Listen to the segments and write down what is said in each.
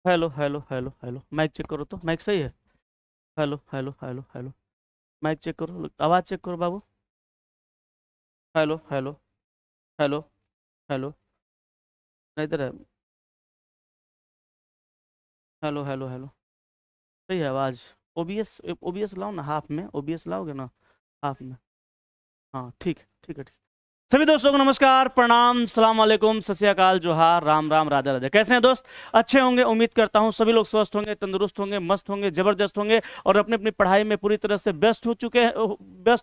Hello hello hello hello, mic check करो तो, mic सही है। Hello hello hello hello, mic check करो, आवाज़ चेक करो बाबू। हेलो हेलो हेलो हेलो, नहीं इधर है। हेलो हेलो हेलो, सही है आवाज़। ओबीएस ओबीएस लाओ ना, हाफ में ओबीएस लाओगे ना, हाफ में। हाँ ठीक है ठीक है ठीक है। सभी दोस्तों को नमस्कार, प्रणाम, सलाम वालेकुम, सत श्री अकाल, जोहार, राम राम, राधे राधे। कैसे हैं दोस्त? अच्छे होंगे, उम्मीद करता हूं सभी लोग स्वस्थ होंगे, तंदुरुस्त होंगे, मस्त होंगे, जबरदस्त होंगे और अपनी अपनी पढ़ाई में पूरी तरह से व्यस्त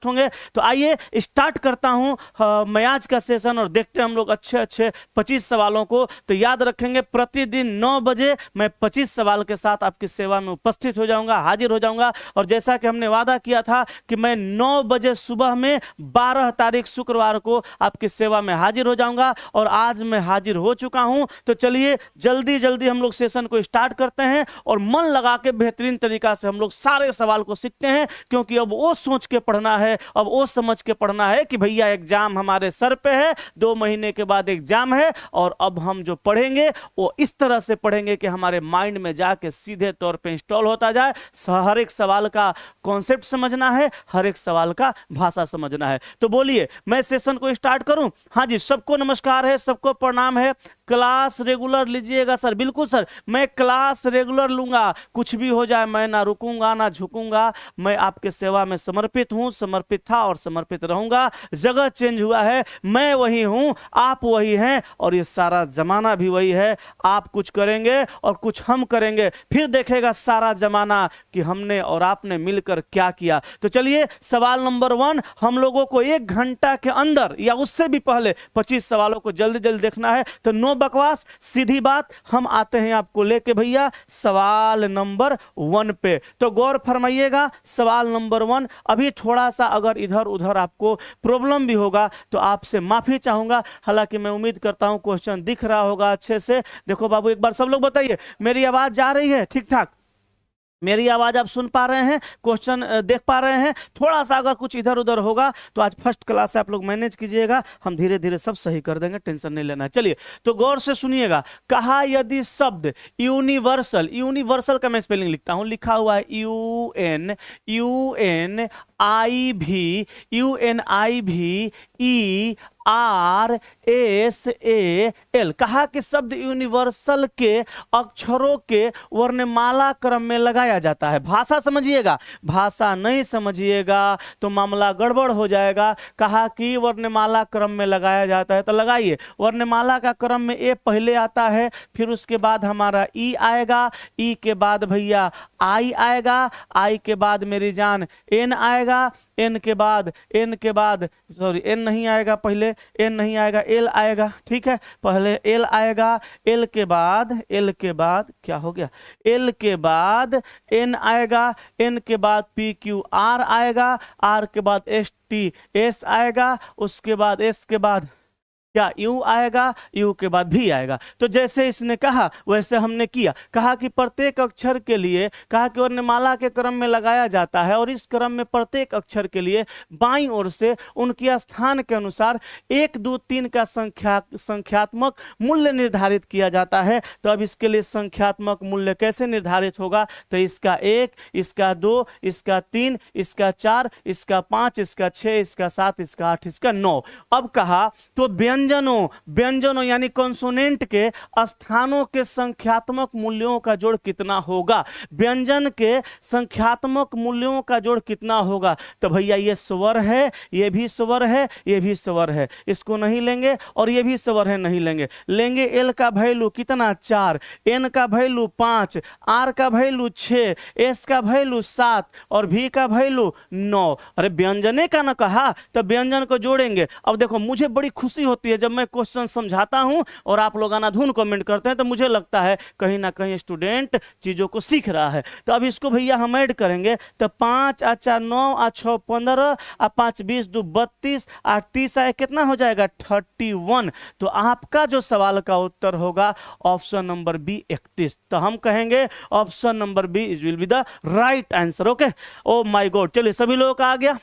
होंगे। तो आइए स्टार्ट करता हूं मैं आज का सेशन और देखते हैं हम लोग अच्छे अच्छे 25 सवालों को। तो याद रखेंगे, प्रतिदिन 9 बजे मैं 25 सवाल के साथ आपकी सेवा में उपस्थित हो जाऊंगा, हाजिर हो जाऊंगा। और जैसा कि हमने वादा किया था कि मैं 9 बजे सुबह में 12 तारीख शुक्रवार को आपकी सेवा में हाजिर हो जाऊंगा और आज मैं हाजिर हो चुका हूं। तो चलिए जल्दी जल्दी हम लोग सेशन को स्टार्ट करते हैं और मन लगा के बेहतरीन तरीका से हम लोग सारे सवाल को सीखते हैं, क्योंकि अब वो सोच के पढ़ना है, अब वो समझ के पढ़ना है कि भैया एग्जाम हमारे सर पे है, 2 महीने के बाद एग्जाम है। और अब हम जो पढ़ेंगे वो इस तरह से पढ़ेंगे कि हमारे माइंड में जाके सीधे तौर पे इंस्टॉल होता जाए। हर एक सवाल का कॉन्सेप्ट समझना है, हर एक सवाल का भाषा समझना है। तो बोलिए मैं सेशन को स्टार्ट करूं? हाँ जी, सबको नमस्कार है, सबको प्रणाम है। क्लास रेगुलर लीजिएगा सर? बिल्कुल सर, मैं क्लास रेगुलर लूंगा, कुछ भी हो जाए मैं ना रुकूंगा ना झुकूंगा। मैं आपके सेवा में समर्पित हूं, समर्पित था और समर्पित रहूंगा। जगह चेंज हुआ है, मैं वही हूं, आप वही हैं और ये सारा जमाना भी वही है। आप कुछ करेंगे और कुछ हम करेंगे, फिर देखेगा सारा जमाना कि हमने और आपने मिलकर क्या किया। तो चलिए सवाल नंबर 1, हम लोगों को 1 घंटा के अंदर या उससे भी पहले 25 सवालों को जल्दी जल्दी देखना है। तो नो बकवास, सीधी बात, हम आते हैं आपको लेके भैया सवाल नंबर 1 पे। तो गौर फरमाइएगा, सवाल नंबर 1। अभी थोड़ा सा अगर इधर उधर आपको प्रॉब्लम भी होगा तो आपसे माफी चाहूंगा, हालांकि मैं उम्मीद करता हूं क्वेश्चन दिख रहा होगा अच्छे से। देखो बाबू, एक बार सब लोग बताइए मेरी आवाज जा रही है ठीक ठाक? मेरी आवाज आप सुन पा रहे हैं? क्वेश्चन देख पा रहे हैं? थोड़ा सा अगर कुछ इधर उधर होगा तो आज फर्स्ट क्लास से आप लोग मैनेज कीजिएगा, हम धीरे धीरे सब सही कर देंगे, टेंशन नहीं लेना है। चलिए तो गौर से सुनिएगा। कहा यदि शब्द यूनिवर्सल, यूनिवर्सल का मैं स्पेलिंग लिखता हूं, लिखा हुआ है UNIVRSAL। कहा कि शब्द यूनिवर्सल के अक्षरों के वर्णमाला क्रम में लगाया जाता है। भाषा समझिएगा, भाषा नहीं समझिएगा तो मामला गड़बड़ हो जाएगा। कहा कि वर्णमाला क्रम में लगाया जाता है, तो लगाइए। वर्णमाला का क्रम में ए पहले आता है, फिर उसके बाद हमारा ई आएगा, ई के बाद भैया आई आएगा, आई के बाद मेरी जान एन आएगा, एन के बाद सॉरी एन नहीं आएगा, पहले एन नहीं आएगा, एल आएगा। ठीक है, पहले एल आएगा, एल के बाद क्या हो गया, एल के बाद एन आएगा, एन के बाद पी क्यू आर आएगा, आर के बाद एस टी एस आएगा, उसके बाद एस के बाद क्या यू आएगा, यू के बाद भी आएगा। तो जैसे इसने कहा वैसे हमने किया। कहा कि प्रत्येक अक्षर के लिए, कहा कि वर्णमाला के क्रम में लगाया जाता है और इस क्रम में प्रत्येक अक्षर के लिए बाईं ओर से उनके स्थान के अनुसार 1 2 3 का संख्यात्मक मूल्य निर्धारित किया जाता है। तो अब इसके लिए संख्यात्मक मूल्य कैसे निर्धारित होगा? तो इसका 1, इसका 2, इसका 3, इसका 4, इसका 5, इसका 6, इसका 7, इसका 8, इसका 9। अब कहा तो व्यंजनों यानी कॉन्सोनेंट के स्थानों के संख्यात्मक मूल्यों का जोड़ कितना होगा? व्यंजन के संख्यात्मक मूल्यों का जोड़ कितना होगा? तो भैया ये स्वर है, ये भी स्वर है, ये भी स्वर है, इसको नहीं लेंगे, और ये भी स्वर है, नहीं लेंगे। लेंगे एल का वैल्यू कितना? 4, एन का वैल्यू 5, आर का वैल्यू 6, एस का वैल्यू 7 और भी का वैल्यू 9। अरे व्यंजने का ना कहा, तो व्यंजन को जोड़ेंगे। अब देखो मुझे बड़ी खुशी होती है जब मैं क्वेश्चन समझाता हूं और आप लोग अनाधुन कमेंट करते हैं, तो मुझे लगता है कहीं ना कहीं स्टूडेंट चीजों को सीख रहा है। तो अब इसको भैया हम ऐड करेंगे, तो 5 और 4 9 और 6 15 और 5 20 2 32 और 30 आए, कितना हो जाएगा? 31। तो आपका जो सवाल का उत्तर होगा ऑप्शन नंबर बी 31। तो हम कहेंगे option number B will be the right answer. Okay, oh my God. चलिए सभी लोगों का आ गया।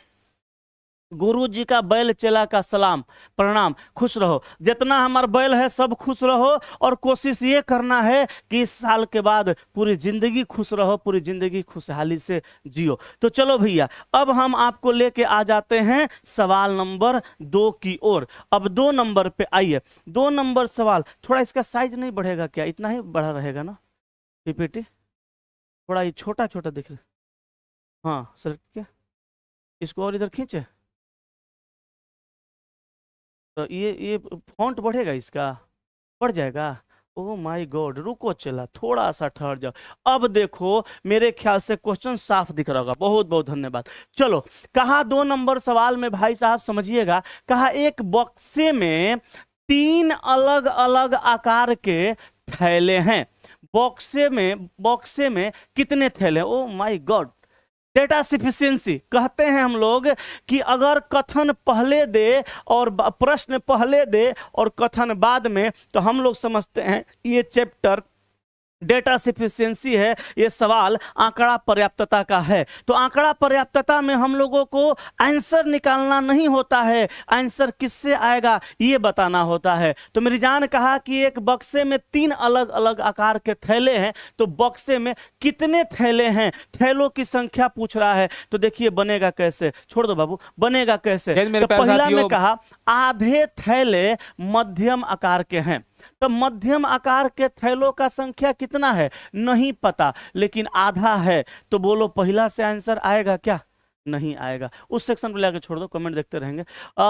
गुरु जी का बैल चेला का सलाम प्रणाम। खुश रहो, जितना हमारा बैल है सब खुश रहो, और कोशिश ये करना है कि इस साल के बाद पूरी जिंदगी खुश रहो, पूरी जिंदगी खुशहाली से जियो। तो चलो भैया, अब हम आपको लेके आ जाते हैं सवाल नंबर 2 की ओर। अब 2 नंबर पे आइए। 2 नंबर सवाल, थोड़ा इसका साइज नहीं बढ़ेगा क्या? इतना ही बड़ा रहेगा ना पीपीटी? थोड़ा ये छोटा छोटा दिख रहा। हाँ सर, क्या इसको और इधर खींचे तो ये फॉन्ट बढ़ेगा, इसका बढ़ जाएगा। ओ माय गॉड, रुको चला, थोड़ा सा ठहर जाओ। अब देखो, मेरे ख्याल से क्वेश्चन साफ दिख रहा होगा। बहुत बहुत धन्यवाद। चलो, कहा 2 नंबर सवाल में भाई साहब समझिएगा, कहा एक बक्से में 3 अलग अलग आकार के थैले हैं। बॉक्से में कितने थैले? ओ माय गॉड, डेटा सफिशिएंसी कहते हैं हम लोग कि अगर कथन पहले दे और प्रश्न पहले दे और कथन बाद में, तो हम लोग समझते हैं ये चैप्टर डेटा सफिशिएंसी है, ये सवाल आंकड़ा पर्याप्तता का है। तो आंकड़ा पर्याप्तता में हम लोगों को आंसर निकालना नहीं होता है, आंसर किससे आएगा ये बताना होता है। तो मेरी जान कहा कि एक बक्से में 3 अलग अलग आकार के थैले हैं, तो बक्से में कितने थैले हैं, थैलों की संख्या पूछ रहा है। तो देखिए बनेगा कैसे, छोड़ दो बाबू, बनेगा कैसे। तो पहला में कहा आधे थैले मध्यम आकार के हैं। तो मध्यम आकार के थैलों का संख्या कितना है नहीं पता, लेकिन आधा है। तो बोलो पहला से आंसर आएगा क्या? नहीं आएगा। उस सेक्शन पर लेकर छोड़ दो, कमेंट देखते रहेंगे।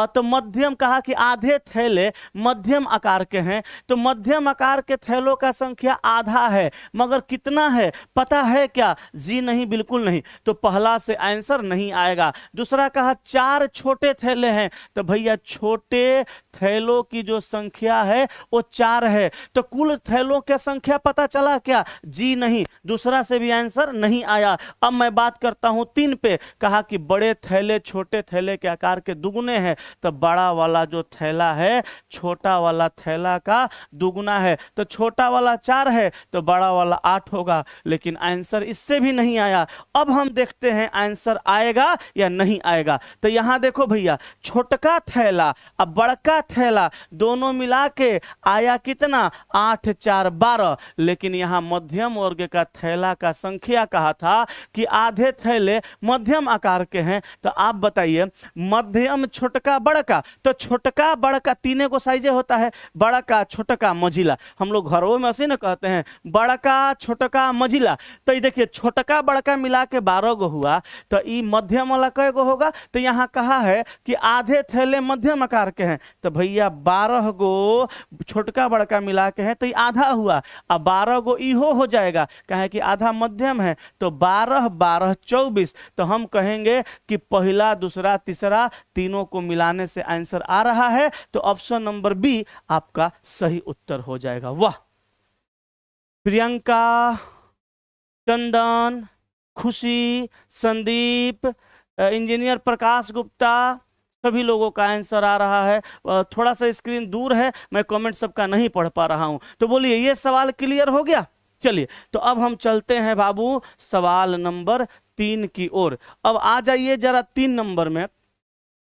तो मध्यम कहा कि आधे थैले मध्यम आकार के हैं, तो मध्यम आकार के थैलों का संख्या आधा है, मगर कितना है पता है क्या? जी नहीं, बिल्कुल नहीं। तो पहला से आंसर नहीं आएगा। दूसरा कहा 4 छोटे थैले हैं, तो भैया छोटे थैलों की जो संख्या है वो 4 है। तो कुल थैलों की संख्या पता चला क्या? जी नहीं। दूसरा से भी आंसर नहीं आया। अब मैं बात करता हूं 3 पे। कहा कि बड़े थैले छोटे थैले के आकार के दुगने हैं, तो बड़ा वाला जो थैला है छोटा वाला थैला का दुगना है। तो छोटा वाला 4 है तो बड़ा वाला 8 होगा, लेकिन आंसर इससे भी नहीं आया। अब हम देखते हैं आंसर आएगा या नहीं आएगा। तो यहां देखो भैया, छोटका थैला अब बड़का थैला दोनों मिला के आया कितना? 8 4 12। लेकिन यहां मध्यम वर्ग का थैला का संख्या कहा था कि आधे थैले मध्यम आकार के हैं। तो आप बताइए, मध्यम छोटका बड़का, तो छोटका बड़का तीनों को साइजे होता है, बड़का छोटका मझिला। हम लोग घरों में ऐसे ना कहते हैं, बड़का छोटका मझिला। तो ये देखिए, छोटका बड़का मिला के 12 गो हुआ, तो ये मध्यम वाला कै गो होगा? तो यहाँ कहा है कि आधे थैले मध्यम आकार के हैं, तो भैया 12 गो छोटका बड़का मिला के हैं, तो ये आधा हुआ। अब 12 गो इहो हो जाएगा, कहे कि आधा मध्यम है, तो 12 12 24। तो हम कहेंगे कि पहला दूसरा तीसरा तीनों को मिलाने से आंसर आ रहा है। तो ऑप्शन नंबर बी आपका सही उत्तर हो जाएगा। वाह! प्रियंका, चंदन, खुशी, संदीप, इंजीनियर प्रकाश गुप्ता, सभी लोगों का आंसर आ रहा है। थोड़ा सा स्क्रीन दूर है, मैं कमेंट सबका नहीं पढ़ पा रहा हूं। तो बोलिए, ये सवाल क्लियर हो गया? चलिए, तो अब हम चलते हैं बाबू सवाल नंबर 3 की ओर। अब आ जाइए जरा 3 नंबर में,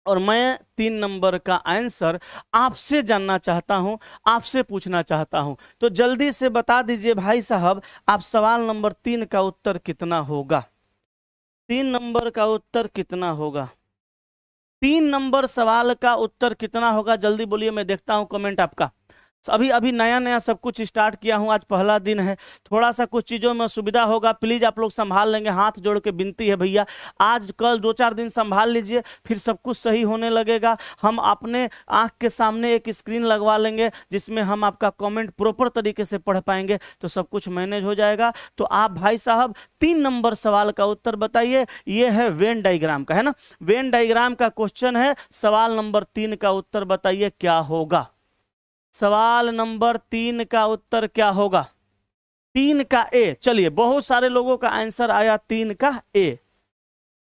और मैं 3 नंबर का आंसर आपसे जानना चाहता हूं, आपसे पूछना चाहता हूं। तो जल्दी से बता दीजिए भाई साहब, आप सवाल नंबर 3 का उत्तर कितना होगा? 3 नंबर का उत्तर कितना होगा? 3 नंबर सवाल का उत्तर कितना होगा? जल्दी बोलिए, मैं देखता हूं कमेंट आपका। अभी अभी नया नया सब कुछ स्टार्ट किया हूं, आज पहला दिन है, थोड़ा सा कुछ चीज़ों में सुविधा होगा, प्लीज़ आप लोग संभाल लेंगे। हाथ जोड़ के विनती है भैया, आज कल 2-4 दिन संभाल लीजिए, फिर सब कुछ सही होने लगेगा। हम अपने आंख के सामने एक स्क्रीन लगवा लेंगे जिसमें हम आपका कमेंट प्रॉपर तरीके से पढ़ पाएंगे, तो सब कुछ मैनेज हो जाएगा। तो आप भाई साहब 3 नंबर सवाल का उत्तर बताइए। ये है वेन डायग्राम का, है ना? वेन डायग्राम का क्वेश्चन है। सवाल नंबर 3 का उत्तर बताइए क्या होगा? सवाल नंबर 3 का उत्तर क्या होगा? 3 का ए। चलिए, बहुत सारे लोगों का आंसर आया 3 का ए।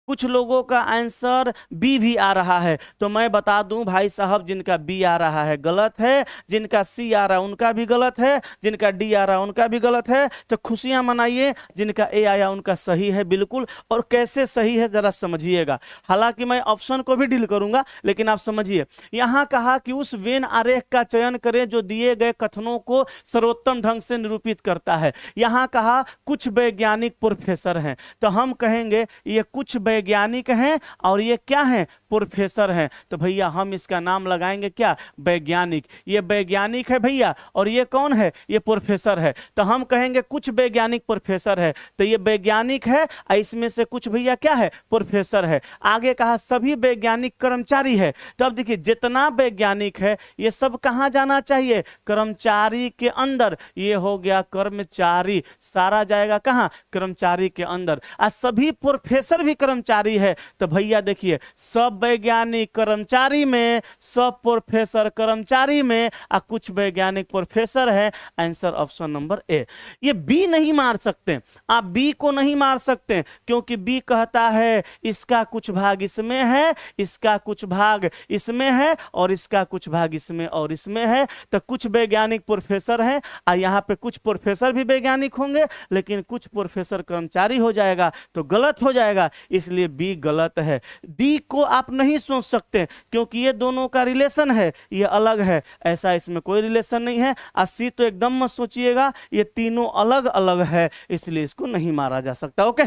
कुछ लोगों का आंसर बी भी आ रहा है। तो मैं बता दूं भाई साहब, जिनका बी आ रहा है गलत है, जिनका सी आ रहा है उनका भी गलत है, जिनका डी आ रहा है उनका भी गलत है। तो खुशियां मनाइए, जिनका ए आया उनका सही है बिल्कुल। और कैसे सही है जरा समझिएगा। हालांकि मैं ऑप्शन को भी डील करूंगा, लेकिन आप समझिए। यहां कहा कि उस वेन आरेख का चयन करें जो दिए गए कथनों को सर्वोत्तम ढंग से निरूपित करता है। यहां कहा कुछ वैज्ञानिक प्रोफेसर हैं, तो हम कहेंगे ये कुछ वैज्ञानिक हैं और ये क्या हैं, प्रोफेसर हैं। तो भैया हम इसका नाम लगाएंगे क्या, वैज्ञानिक। ये वैज्ञानिक है भैया, और ये कौन है, ये प्रोफेसर है। तो हम कहेंगे कुछ वैज्ञानिक प्रोफेसर है, तो ये वैज्ञानिक है, इसमें से कुछ भैया क्या है, प्रोफेसर है। आगे कहा सभी वैज्ञानिक कर्मचारी है। तो अब देखिए जितना वैज्ञानिक है ये सब कहां जाना चाहिए, कर्मचारी के अंदर। ये हो गया कर्मचारी, सारा जाएगा कहां, कर्मचारी के अंदर। और सभी प्रोफेसर भी कर्मचारी है। तो भैया देखिए सब वैज्ञानिक कर्मचारी में, सब प्रोफेसर कर्मचारी में, और कुछ वैज्ञानिक प्रोफेसर है। Answer option number A. ये बी नहीं मार सकते, आप बी को नहीं मार सकते, क्योंकि बी कहता है इसका कुछ भाग इसमें है, इसका कुछ भाग इसमें है, और इसका कुछ भाग इसमें और इसमें है। तो कुछ वैज्ञानिक प्रोफेसर हैं, और यहां पे कुछ प्रोफेसर भी वैज्ञानिक होंगे, लेकिन कुछ प्रोफेसर कर्मचारी हो जाएगा, तो गलत हो जाएगा। इसलिए बी गलत है। डी को आप नहीं सोच सकते, क्योंकि ये दोनों का रिलेशन है, ये अलग है, ऐसा इसमें कोई रिलेशन नहीं है। और सी तो एकदम मत सोचिएगा, ये तीनों अलग अलग है, इसलिए इसको नहीं मारा जा सकता। ओके,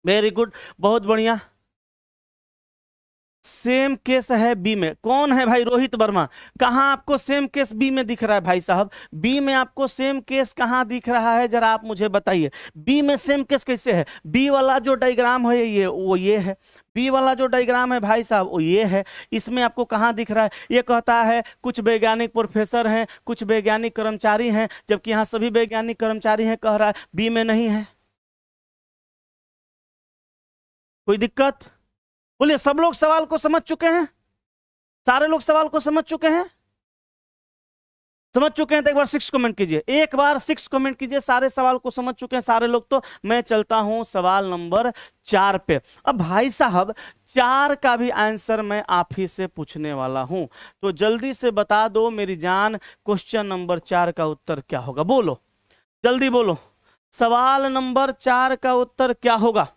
वेरी गुड, बहुत बढ़िया। सेम केस है बी में। कौन है भाई, रोहित वर्मा। कहां आपको सेम केस बी में दिख रहा है भाई साहब, बी में आपको सेम केस कहां दिख रहा है, जरा आप मुझे बताइए। बी में सेम केस कैसे है, बी वाला जो डायग्राम है ये वो ये है, बी वाला जो डायग्राम है भाई साहब वो ये है। इसमें आपको कहां दिख रहा है, ये कहता है कुछ वैज्ञानिक प्रोफेसर हैं, कुछ वैज्ञानिक कर्मचारी हैं, जबकि यहां सभी वैज्ञानिक कर्मचारी हैं, कह रहा है बी में नहीं है। कोई दिक्कत, बोलिए। सब लोग सवाल को समझ चुके हैं, सारे लोग सवाल को समझ चुके हैं, समझ चुके हैं तो एक बार 6 कमेंट कीजिए, एक बार 6 कमेंट कीजिए। सारे सवाल को समझ चुके हैं सारे लोग। तो मैं चलता हूं सवाल नंबर 4 पे। अब भाई साहब 4 का भी आंसर मैं आप ही से पूछने वाला हूं, तो जल्दी से बता दो मेरी जान, क्वेश्चन नंबर 4 का उत्तर क्या होगा, बोलो जल्दी बोलो। सवाल नंबर 4 का उत्तर क्या होगा।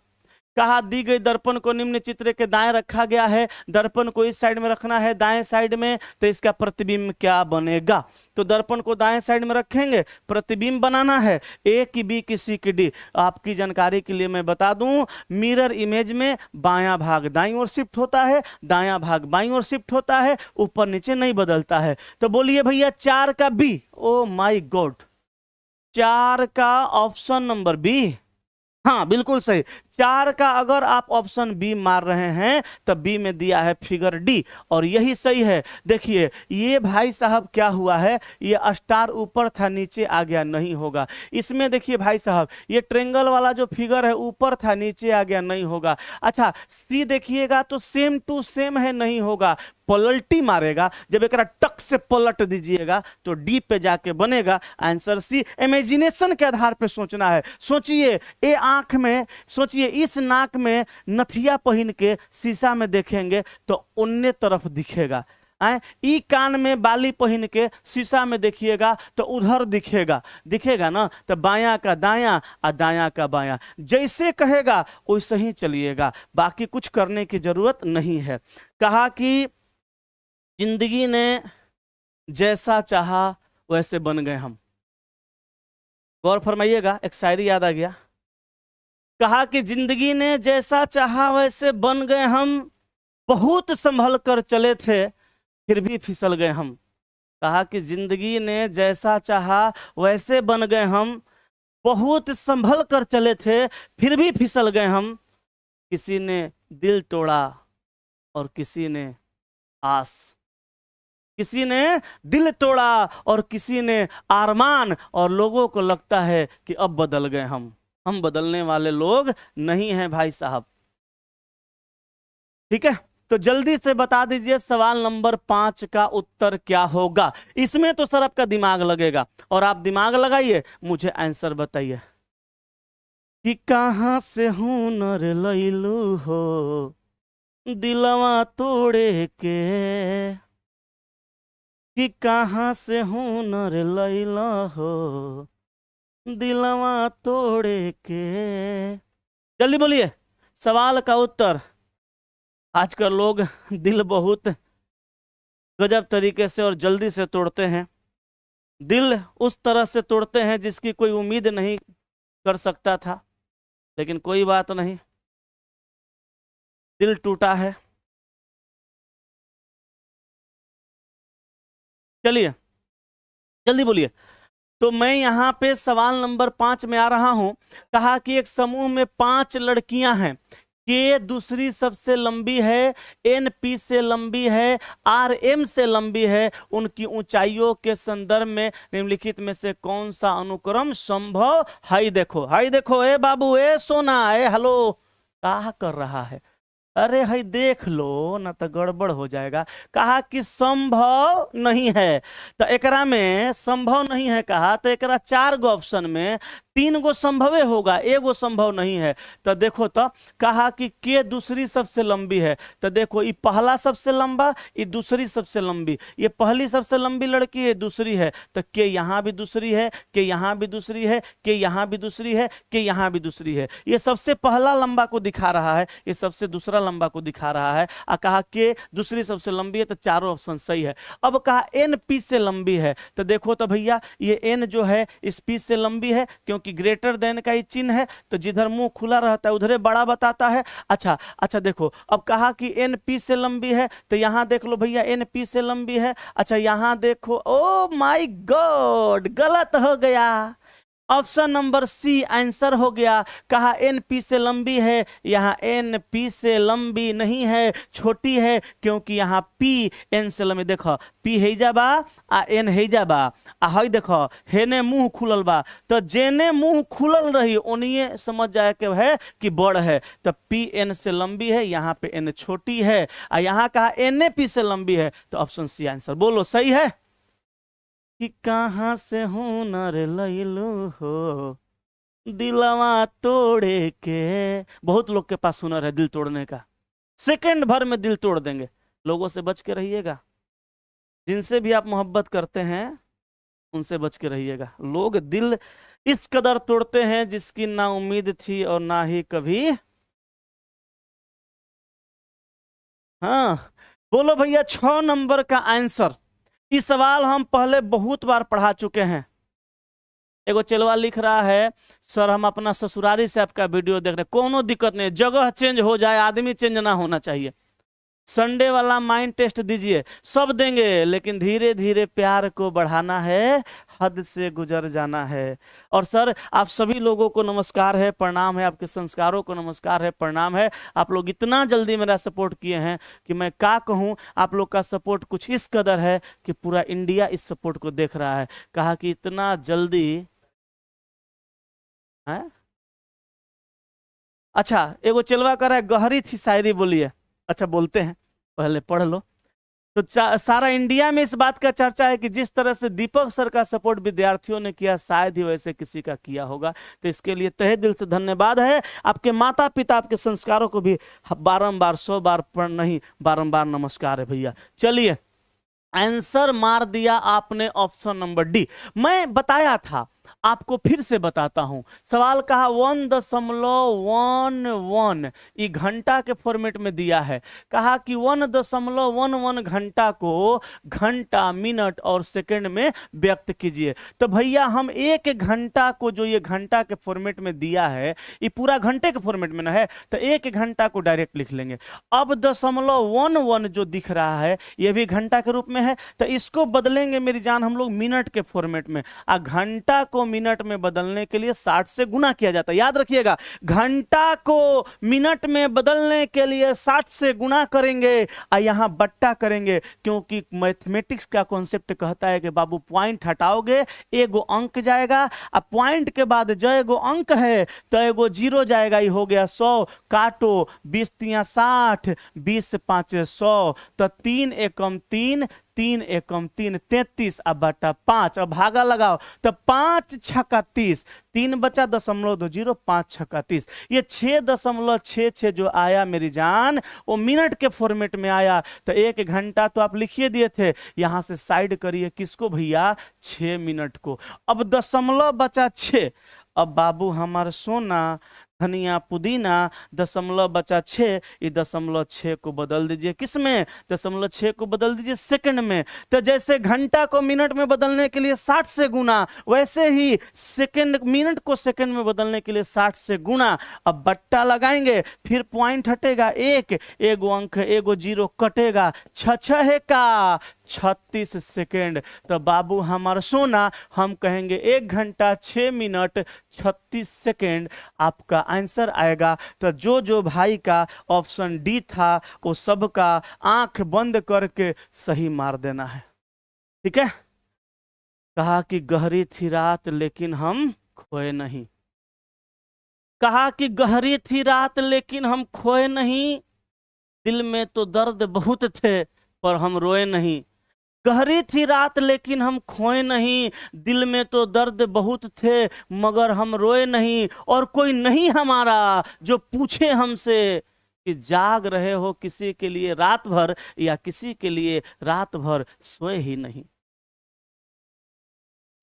कहा दी गई दर्पण को निम्न चित्र के दाएं रखा गया है, दर्पण को इस साइड में रखना है दाएं साइड में, तो इसका प्रतिबिंब क्या बनेगा। तो दर्पण को दाएं साइड में रखेंगे, प्रतिबिंब बनाना है, ए की बी की सी की डी। आपकी जानकारी के लिए मैं बता दूं, मिरर इमेज में बायां भाग दाईं ओर शिफ्ट होता है, दायां भाग बाईं ओर शिफ्ट होता है, ऊपर नीचे नहीं बदलता है। तो बोलिए भैया 4 का बी। ओ माई गॉड, 4 का ऑप्शन नंबर बी, हाँ बिल्कुल सही। 4 का अगर आप ऑप्शन बी मार रहे हैं तब बी में दिया है फिगर डी, और यही सही है। देखिए ये भाई साहब क्या हुआ है, ये स्टार ऊपर था नीचे आ गया, नहीं होगा। इसमें देखिए भाई साहब ये ट्रेंगल वाला जो फिगर है ऊपर था नीचे आ गया, नहीं होगा। अच्छा सी देखिएगा तो सेम टू सेम है, नहीं होगा, पलटी मारेगा। जब एक टक से पलट दीजिएगा तो डी पे जाके बनेगा आंसर सी। इमेजिनेशन के आधार पे सोचना है। सोचिए ए आंख में, सोचिए इस नाक में नथिया पहन के शीशा में देखेंगे तो उन्ने तरफ दिखेगा, ई कान में बाली पहन के शीशा में देखिएगा तो उधर दिखेगा, दिखेगा ना। तो बायां का दायां और दायां का बायां, जैसे कहेगा वैसे ही चलिएगा, बाकी कुछ करने की जरूरत नहीं है। कहा कि जिंदगी ने जैसा चाहा वैसे बन गए हम। गौर फरमाइएगा, एक शायरी याद आ गया। कहा कि जिंदगी ने जैसा चाहा वैसे बन गए हम, बहुत संभल कर चले थे फिर भी फिसल गए हम। कहा कि जिंदगी ने जैसा चाहा वैसे बन गए हम, बहुत संभल कर चले थे फिर भी फिसल गए हम। किसी ने दिल तोड़ा और किसी ने आस, किसी ने दिल तोड़ा और किसी ने आरमान, और लोगों को लगता है कि अब बदल गए हम बदलने वाले लोग नहीं हैं भाई साहब। ठीक है, तो जल्दी से बता दीजिए सवाल नंबर 5 का उत्तर क्या होगा। इसमें तो सर आपका दिमाग लगेगा, और आप दिमाग लगाइए, मुझे आंसर बताइए। कि कहाँ से हुनर लैलू हो दिलवा तोड़े के, कि कहाँ से हुनर लैला हो दिलवा तोड़े के। जल्दी बोलिए सवाल का उत्तर। आजकल लोग दिल बहुत गजब तरीके से और जल्दी से तोड़ते हैं। दिल उस तरह से तोड़ते हैं जिसकी कोई उम्मीद नहीं कर सकता था, लेकिन कोई बात नहीं, दिल टूटा है। चलिए जल्दी बोलिए। तो मैं यहाँ पे सवाल नंबर 5 में आ रहा हूं। कहा कि एक समूह में 5 लड़कियां हैं। के दूसरी सबसे लंबी है, एन पी से लंबी है, आर एम से लंबी है। उनकी ऊंचाइयों के संदर्भ में निम्नलिखित में से कौन सा अनुक्रम संभव? हाई देखो ए बाबू, ए सोना, ए हेलो, क्या कर रहा है? अरे भाई देख लो ना, तो गड़बड़ हो जाएगा। कहा कि संभव नहीं है, तो एकरा में संभव नहीं है कहा, तो एकरा 4 गो ऑप्शन में 3 गो संभवे होगा, एगो संभव नहीं है। तो देखो तो कहा कि के दूसरी सबसे लंबी है, तो देखो ये पहला सबसे लंबा, ये दूसरी सबसे लंबी, ये पहली सबसे लंबी लड़की है, दूसरी है, तो के यहाँ भी दूसरी है, के यहाँ भी दूसरी है, के यहाँ भी दूसरी है, के यहाँ भी दूसरी है। ये सबसे पहला लंबा को दिखा रहा है, ये सबसे दूसरा लंबा को दिखा रहा है। कहा के दूसरी सबसे लंबी है, तो चारों ऑप्शन सही है। अब कहा एन पी से लंबी है, तो देखो तो भैया ये एन जो है इस पी से लंबी है, क्योंकि ग्रेटर देन का ही चिन्ह है, तो जिधर मुंह खुला रहता है उधर बड़ा बताता है। अच्छा देखो, अब कहा कि एन पी से लंबी है, तो यहां देख लो भैया एन पी से लंबी है। अच्छा यहां देखो, ओ माय गॉड, गलत हो गया। ऑप्शन नंबर सी आंसर हो गया। कहा एन पी से लंबी है, यहाँ एन पी से लंबी नहीं है, छोटी है, क्योंकि यहाँ पी एन से लंबी। देखो पी हेजा बा आ एन हेजा बा, आ हई देखो हेने मुंह खुलल बा, तो जेने मुंह खुलल रही ओनिए समझ जाए के है कि बड़ है। तो पी एन से लंबी है, यहाँ पे एन छोटी है, आ यहाँ कहा एन ए पी से लंबी है, तो ऑप्शन सी आंसर। बोलो सही है? कि कहाँ से हुनर लैलू हो दिलवा तोड़े के। बहुत लोग के पास हुनर है दिल तोड़ने का, सेकंड भर में दिल तोड़ देंगे। लोगों से बच के रहिएगा, जिनसे भी आप मोहब्बत करते हैं उनसे बच के रहिएगा। लोग दिल इस कदर तोड़ते हैं जिसकी ना उम्मीद थी और ना ही कभी। हाँ बोलो भैया 6 नंबर का आंसर। इस सवाल हम पहले बहुत बार पढ़ा चुके हैं। एगो चेलवा लिख रहा है, सर हम अपना ससुरारी से आपका वीडियो देख रहे हैं। कोनो दिक्कत नहीं, जगह चेंज हो जाए, आदमी चेंज ना होना चाहिए। संडे वाला माइंड टेस्ट दीजिए, सब देंगे, लेकिन धीरे धीरे प्यार को बढ़ाना है, हद से गुजर जाना है। और सर आप सभी लोगों को नमस्कार है, प्रणाम है, आपके संस्कारों को नमस्कार है, प्रणाम है। आप लोग इतना जल्दी मेरा सपोर्ट किए हैं कि मैं क्या कहूँ। आप लोग का सपोर्ट कुछ इस कदर है कि पूरा इंडिया इस सपोर्ट को देख रहा है। कहा कि इतना जल्दी है। अच्छा एगो चलवा कर है, गहरी थी शायरी, बोलिए। अच्छा बोलते हैं, पहले पढ़ लो। तो सारा इंडिया में इस बात का चर्चा है कि जिस तरह से दीपक सर का सपोर्ट विद्यार्थियों ने किया, शायद ही वैसे किसी का किया होगा। तो इसके लिए तहे दिल से धन्यवाद है। आपके माता पिता, आपके संस्कारों को भी बारंबार 100 बार नहीं, बारंबार नमस्कार है भैया। चलिए आंसर मार दिया आपने ऑप्शन नंबर डी। मैं बताया था, आपको फिर से बताता हूं। सवाल कहा 1.11 ये घंटा के फॉर्मेट में दिया है। कहा कि 1.11 घंटा को घंटा, मिनट और सेकंड में व्यक्त कीजिए। तो भैया हम एक घंटा को, जो ये घंटा के फॉर्मेट में दिया है, ये पूरा घंटे के फॉर्मेट में ना है, तो एक घंटा को डायरेक्ट लिख लेंगे। अब 0.11 जो दिख रहा है ये भी घंटा के रूप में है, तो इसको बदलेंगे मेरी जान हम लोग मिनट के फॉर्मेट में। घंटा को मिनट में बदलने के लिए 60 से गुना किया जाता है, याद रखिएगा। घंटा को मिनट में बदलने के लिए 60 से गुना करेंगे और यहां बट्टा करेंगे, क्योंकि मैथमेटिक्स का कॉन्सेप्ट कहता है कि बाबू पॉइंट हटाओगे एगो अंक जाएगा, अब पॉइंट के बाद जो एगो अंक है तो एगो जीरो जाएगा। ये हो गया 100, काटो 20 × 60, 20 × 5 = 100, तो 3 × 3 = 3, 3 एकम 3 33 अब बटा 5, अब भागा लगाओ तो 5 छक्का 30, 3 बचा 0.20, 5 छक्का 30, ये 6.66 जो आया मेरी जान वो मिनट के फॉर्मेट में आया। तो 1 घंटा तो आप लिखिए दिए थे, यहां से साइड करिए किसको भैया, 6 मिनट को। अब दशमलव बचा 6, अब बाबू हमारा सोना धनिया पुदीना, दशमलव बचा 6, ये 0.6 को बदल दीजिए किसमें, 0.6 को बदल दीजिए सेकंड में। तो जैसे घंटा को मिनट में बदलने के लिए 60 से गुना, वैसे ही सेकंड मिनट को सेकंड में बदलने के लिए 60 से गुना। अब बट्टा लगाएंगे, फिर पॉइंट हटेगा 1, एगो अंक एगो जीरो कटेगा, 6 का 36 सेकेंड। तो बाबू हमारा सोना हम कहेंगे 1 घंटा 6 मिनट 36 सेकेंड आपका आंसर आएगा। तो जो भाई का ऑप्शन डी था वो सबका आंख बंद करके सही मार देना है, ठीक है। कहा कि गहरी थी रात लेकिन हम खोए नहीं, कहा कि गहरी थी रात लेकिन हम खोए नहीं, दिल में तो दर्द बहुत थे पर हम रोए नहीं। गहरी थी रात लेकिन हम खोए नहीं, दिल में तो दर्द बहुत थे मगर हम रोए नहीं। और कोई नहीं हमारा जो पूछे हमसे कि जाग रहे हो किसी के लिए रात भर या किसी के लिए रात भर सोए ही नहीं।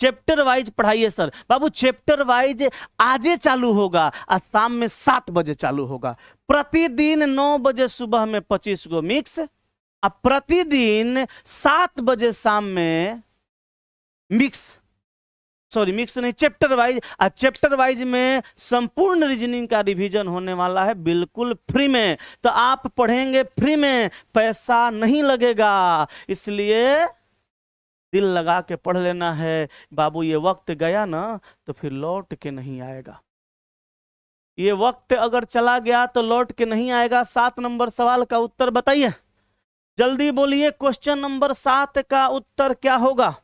चैप्टर वाइज पढ़ाइए सर। बाबू चैप्टर वाइज आजे चालू होगा और शाम में 7 बजे चालू होगा। प्रतिदिन 9 बजे सुबह में 25 गो मिक्स, अब प्रतिदिन 7 बजे शाम में मिक्स, सॉरी मिक्स नहीं, चैप्टर वाइज। और चैप्टर वाइज में संपूर्ण रीजनिंग का रिवीजन होने वाला है बिल्कुल फ्री में। तो आप पढ़ेंगे फ्री में, पैसा नहीं लगेगा, इसलिए दिल लगा के पढ़ लेना है। बाबू ये वक्त गया ना तो फिर लौट के नहीं आएगा, ये वक्त अगर चला गया तो लौट के नहीं आएगा। 7 नंबर सवाल का उत्तर बताइए, जल्दी बोलिए। क्वेश्चन नंबर 7 का उत्तर क्या होगा?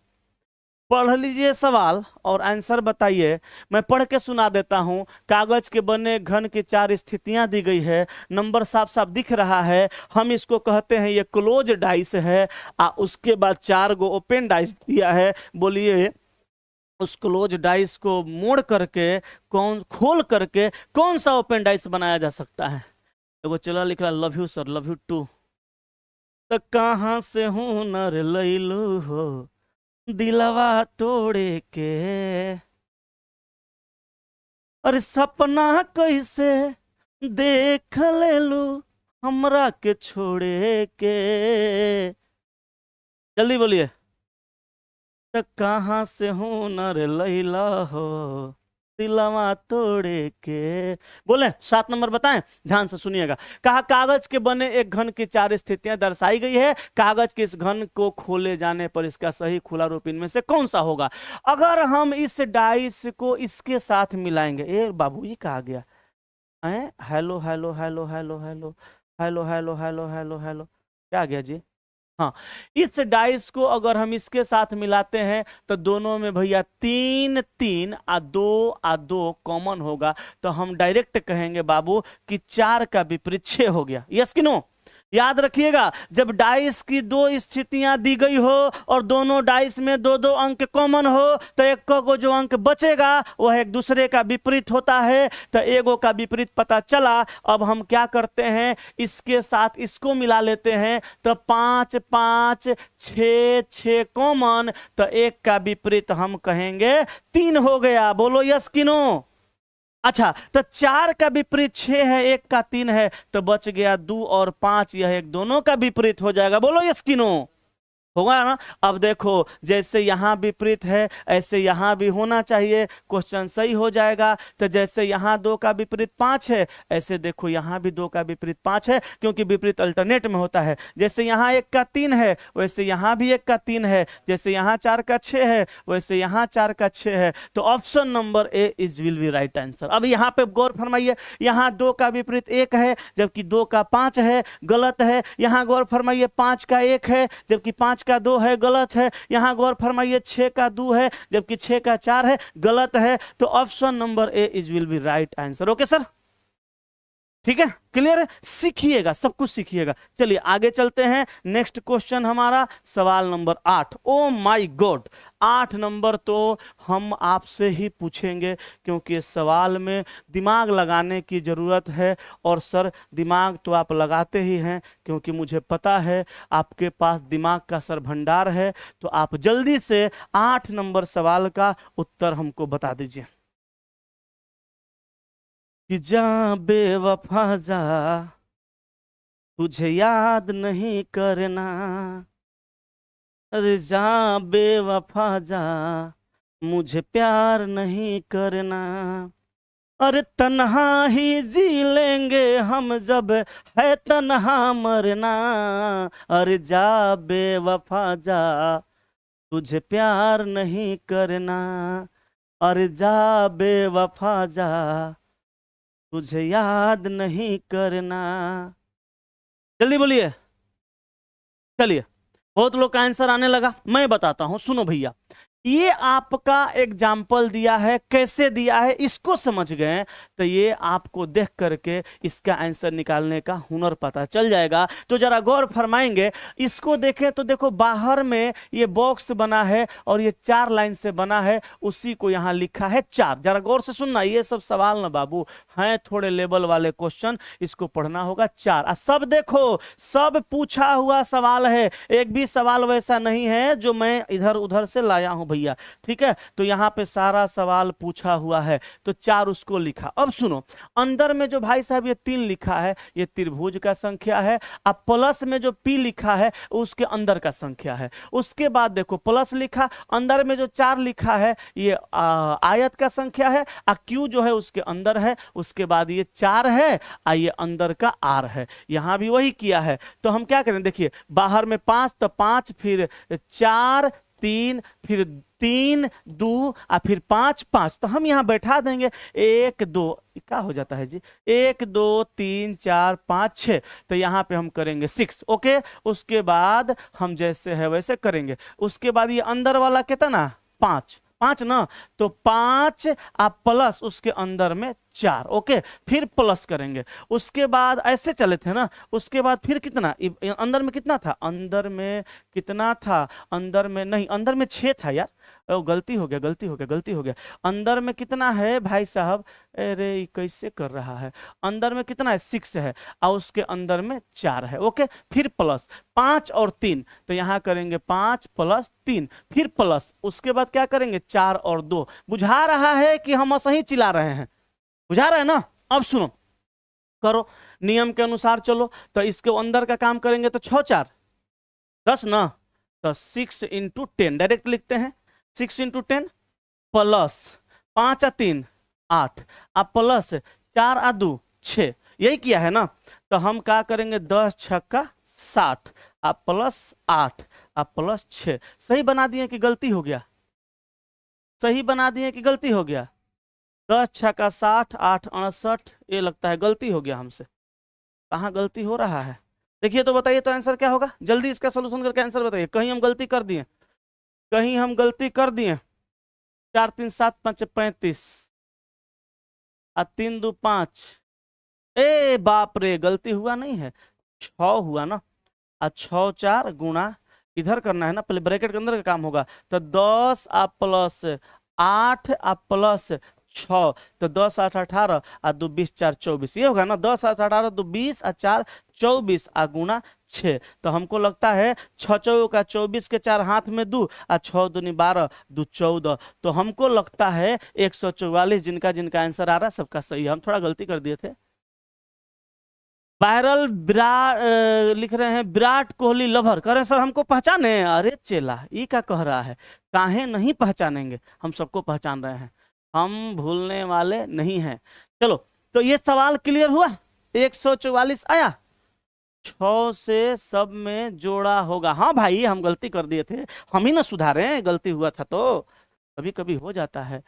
पढ़ लीजिए सवाल और आंसर बताइए। मैं पढ़ के सुना देता हूं। कागज के बने घन की 4 स्थितियां दी गई है, नंबर साफ साफ दिख रहा है। हम इसको कहते हैं ये क्लोज डाइस है। उसके बाद 4 गो ओपन डाइस दिया है। बोलिए उस क्लोज डाइस को मोड़ करके खोल करके कौन सा ओपन डाइस बनाया जा सकता है? एगो चला लिख रहा love you sir, love you too. तो कहाँ से हुनर लैलू हो दिलवा तोड़े के, अरे सपना कैसे देख लेलू हमरा के छोड़े के। जल्दी बोलिए। तो कहाँ से हुनर लैला हो दिलवा तोड़े के, बोले 7 नंबर बताएं, ध्यान से सुनिएगा। कहा कागज के बने एक घन की 4 स्थितियां दर्शाई गई है। कागज के इस घन को खोले जाने पर इसका सही खुला रूप इनमें से कौन सा होगा? अगर हम इस डाइस को इसके साथ मिलाएंगे, ए बाबू ये कहा गया है, hello hello hello hello hello hello hello hello hello hello, क्या गया जी? हाँ, इस डाइस को अगर हम इसके साथ मिलाते हैं तो दोनों में भैया 3 3 आ 2 कॉमन होगा। तो हम डायरेक्ट कहेंगे बाबू कि 4 का विपरीत 6 हो गया। यस कि नो? याद रखिएगा, जब डाइस की 2 स्थितियां दी गई हो और दोनों डाइस में 2 अंक कॉमन हो तो एक को जो अंक बचेगा वह एक दूसरे का विपरीत होता है। तो एगो का विपरीत पता चला। अब हम क्या करते हैं, इसके साथ इसको मिला लेते हैं। तो 5 5 6 6 कॉमन, तो एक का विपरीत हम कहेंगे 3 हो गया। बोलो यस कि नो? अच्छा, तो 4 का विपरीत 6 है, 1 का 3 है, तो बच गया 2 और 5, यह एक दोनों का विपरीत हो जाएगा। बोलो यस कि नो? होगा ना? अब देखो जैसे यहाँ विपरीत है ऐसे यहाँ भी होना चाहिए, क्वेश्चन सही हो जाएगा। तो जैसे यहाँ 2 का विपरीत 5 है, ऐसे देखो यहाँ भी 2 का विपरीत 5 है, क्योंकि विपरीत अल्टरनेट में होता है। जैसे यहाँ 1 का 3 है वैसे यहाँ भी 1 का 3 है। जैसे यहाँ 4 का 6 है वैसे यहाँ 4 का 6 है। तो option number A is will be right answer. अब यहाँ पे गौर फरमाइए, यहाँ 2 का विपरीत 1 है जबकि 2 का 5 है, गलत है। यहाँ गौर फरमाइए 5 का 1 है जबकि 5 का 2 है, गलत है। यहां गौर फरमाइए 6 का 2 है जबकि 6 का 4 है, गलत है। तो option number A is will be right answer. Okay sir? ठीक है, क्लियर है, सीखिएगा, सब कुछ सीखिएगा। चलिए आगे चलते हैं। नेक्स्ट क्वेश्चन हमारा सवाल number 8। O my God, 8 number तो हम आपसे ही पूछेंगे, क्योंकि इस सवाल में दिमाग लगाने की जरूरत है। और सर दिमाग तो आप लगाते ही हैं, क्योंकि मुझे पता है आपके पास दिमाग का सर भंडार है। तो आप जल्दी से 8 नंबर सवाल का उत्तर हमको बता दीजिए। कि जा बेवफा जा, तुझे याद नहीं करना। अरे जा बेवफा जा, मुझे प्यार नहीं करना। अरे तन्हा ही जी लेंगे हम, जब है तन्हा मरना। अरे जा बेवफा जा, तुझे प्यार नहीं करना। अरे जा बेवफा जा, तुझे याद नहीं करना। जल्दी बोलिए। चलिए, बहुत लोग का आंसर आने लगा, मैं बताता हूं, सुनो भैया। ये आपका एग्जाम्पल दिया है, कैसे दिया है इसको समझ गए तो ये आपको देख करके इसका आंसर निकालने का हुनर पता चल जाएगा। तो जरा गौर फरमाएंगे, इसको देखें तो देखो बाहर में ये बॉक्स बना है और ये 4 लाइन से बना है, उसी को यहां लिखा है 4। जरा गौर से सुनना, ये सब सवाल ना बाबू हैं थोड़े लेवल वाले क्वेश्चन, इसको पढ़ना होगा 4। सब देखो, सब पूछा हुआ सवाल है, एक भी सवाल वैसा नहीं है जो मैं इधर उधर से लाया हूं भैया, ठीक है। तो यहां पे सारा सवाल पूछा हुआ है, तो 4 उसको लिखा। अब सुनो, अंदर में जो भाई साहब ये 3 लिखा है, ये त्रिभुज का संख्या है। अब प्लस में जो P लिखा है उसके अंदर का संख्या है। उसके बाद देखो प्लस लिखा, अंदर में जो 4 लिखा है ये आयत का संख्या है। Q जो है उसके अंदर है, उसके बाद ये 4 है, ये अंदर का R है। यहां भी वही किया है। तो हम क्या करें, देखिए बाहर में 5 तो 5, फिर 4 3, फिर 3 2 और फिर 5 5, तो हम यहां बैठा देंगे 1 2, क्या हो जाता है जी, 1 2 3 4 5 6, तो यहां पे हम करेंगे 6। ओके, उसके बाद हम जैसे है वैसे करेंगे। उसके बाद ये अंदर वाला कितना 5 5 ना, तो 5 आप प्लस उसके अंदर में 4। ओके, फिर प्लस करेंगे। उसके बाद ऐसे चले थे ना, उसके बाद फिर कितना अंदर में कितना था, अंदर में कितना था, अंदर में नहीं, अंदर में 6 था यार, गलती हो गया। अंदर में कितना है भाई साहब, अरे कैसे कर रहा है, अंदर में कितना है 6 है, और उसके अंदर में 4 है। ओके, फिर प्लस 5 और 3, तो यहां करेंगे 5 + 3, फिर प्लस, उसके बाद क्या करेंगे 4 और 2। बुझा रहा है कि हम सही चिल्ला रहे हैं, बुझा रहा है ना। अब सुनो, करो नियम के अनुसार चलो, तो इसके अंदर का काम करेंगे तो 6 4 10 ना, तो 6 × 10 डायरेक्ट लिखते हैं। 6 × 10 प्लस 5 और 3 8, अब प्लस 4 और 2 6, यही किया है ना। तो हम क्या करेंगे 10 6 60, अब प्लस 8, अब प्लस 6। सही बना दिए कि गलती हो गया, सही बना दिए कि गलती हो गया। 10 6 60, 8 68, ये लगता है गलती हो गया हमसे। कहाँ गलती हो रहा है, देखिए तो बताइए, तो आंसर क्या होगा, जल्दी इसका सोल्यूशन करके आंसर बताइए। कहीं हम गलती कर दिए, कहीं हम गलती कर दिए। 4 3 7 5 35, और 3 2 5, ए बाप रे, गलती हुआ नहीं है, 6 हुआ ना। 6 4 गुणा, इधर करना है ना, पहले ब्रैकेट के अंदर का काम होगा। तो 10 आप प्लस 8 आप प्लस 6, तो 10 8 18 और 2 20 4 24, ये होगा ना। 10 8 18 2 20 और 4 24 और गुणा 6। तो हमको लगता है 6 4 का 24 के 4 हाथ में 2 और 6 दूनी 12 2 14, तो हमको लगता है 144। जिनका जिनका आंसर आ रहा है सबका सही, हम थोड़ा गलती कर दिए थे। वायरल लिख रहे हैं विराट कोहली लवर, कह रहे हैं सर हमको पहचाने। अरे चेला, ये क्या कह रहा है, काहे नहीं पहचानेंगे, हम सबको पहचान रहे हैं, हम भूलने वाले नहीं हैं। चलो, तो ये सवाल क्लियर हुआ, 144 आया, 6 से सब में जोड़ा होगा। हाँ भाई, हम गलती कर दिए थे, हम ही ना सुधारे, गलती हुआ था तो कभी कभी हो जाता है।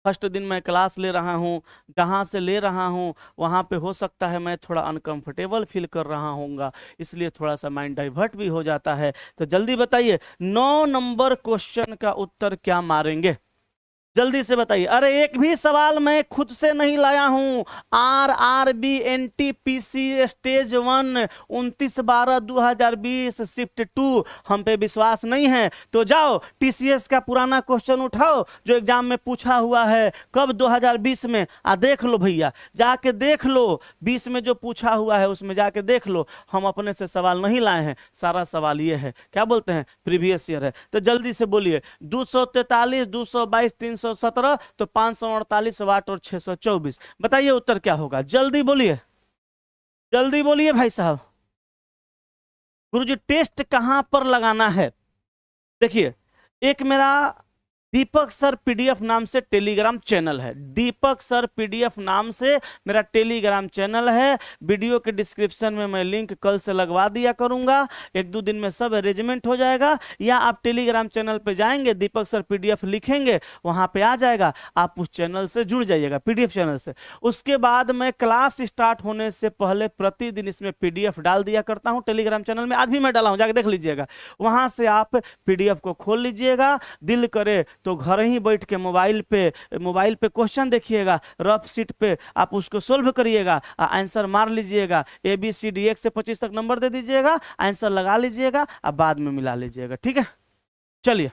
फर्स्ट दिन मैं क्लास ले रहा हूँ, जहाँ से ले रहा हूँ वहाँ पे हो सकता है मैं थोड़ा अनकंफर्टेबल फील कर रहा हूँगा, इसलिए थोड़ा सा माइंड डाइवर्ट भी हो जाता है। तो जल्दी बताइए 9 नंबर क्वेश्चन का उत्तर क्या मारेंगे, जल्दी से बताइए। अरे एक भी सवाल मैं खुद से नहीं लाया हूं। RRB NTPC stage 1 29/12/2020 shift 2। हम पे विश्वास नहीं है तो जाओ TCS का पुराना क्वेश्चन उठाओ जो एग्जाम में पूछा हुआ है कब 2020 में, देख लो भैया, जाके देख लो। 20 में जो पूछा हुआ है उसमें जाके देख लो। हम अपने से सवाल नहीं लाए हैं, सारा सवाल ये है, क्या बोलते हैं, प्रीवियस ईयर है। तो जल्दी से बोलिए 243, 222, 317 तो 548 वाट और 624। बताइए उत्तर क्या होगा, जल्दी बोलिए, जल्दी बोलिए भाई साहब। गुरुजी टेस्ट कहां पर लगाना है? देखिए, एक मेरा दीपक सर पीडीएफ नाम से टेलीग्राम चैनल है। दीपक सर पीडीएफ नाम से मेरा टेलीग्राम चैनल है। वीडियो के डिस्क्रिप्शन में मैं लिंक कल से लगवा दिया करूंगा, 1-2 दिन में सब अरेंजमेंट हो जाएगा। या आप टेलीग्राम चैनल पे जाएंगे, दीपक सर पीडीएफ लिखेंगे, वहां पे आ जाएगा, आप उस चैनल से जुड़ जाइएगा, पीडीएफ चैनल से। उसके बाद मैं क्लास स्टार्ट होने से पहले प्रतिदिन इसमें पीडीएफ डाल दिया करता हूं टेलीग्राम चैनल में। आज भी मैं डाला हूं, जाके देख लीजिएगा। वहां से आप पीडीएफ को खोल लीजिएगा, दिल करे तो घर ही बैठ के मोबाइल पे क्वेश्चन देखिएगा, रफ शीट पे आप उसको सोल्व करिएगा, आंसर मार लीजिएगा, ABCD 1 से 25 तक नंबर दे दीजिएगा, आंसर लगा लीजिएगा, अब बाद में मिला लीजिएगा, ठीक है। चलिए,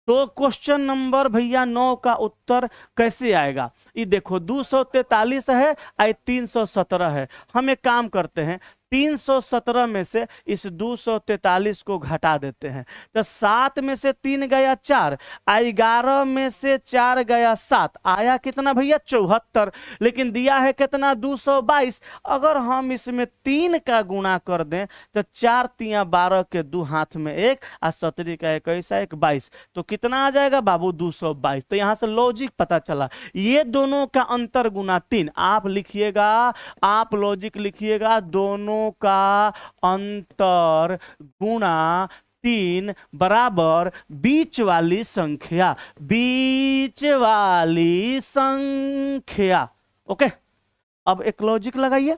तो क्वेश्चन नंबर भैया 9 का उत्तर कैसे आएगा? ये देखो 243 है, 317 है। हम एक काम करते हैं, 317 में से इस 243 को घटा देते हैं, तो 7 में से 3 गया 4, 11 में से 4 गया 7, आया कितना भैया 74। लेकिन दिया है कितना 222। अगर हम इसमें 3 का गुणा कर दें तो 4 तिया 12 के 2 हाथ में 1 और 17 का 21 1 22, तो कितना आ जाएगा बाबू 222। तो यहां से लॉजिक पता चला, ये दोनों का अंतर गुना 3। आप लिखिएगा, आप लॉजिक लिखिएगा, दोनों का अंतर गुणा 3 बराबर बीच वाली संख्या, बीच वाली संख्या। ओके, अब एक लॉजिक लगाइए,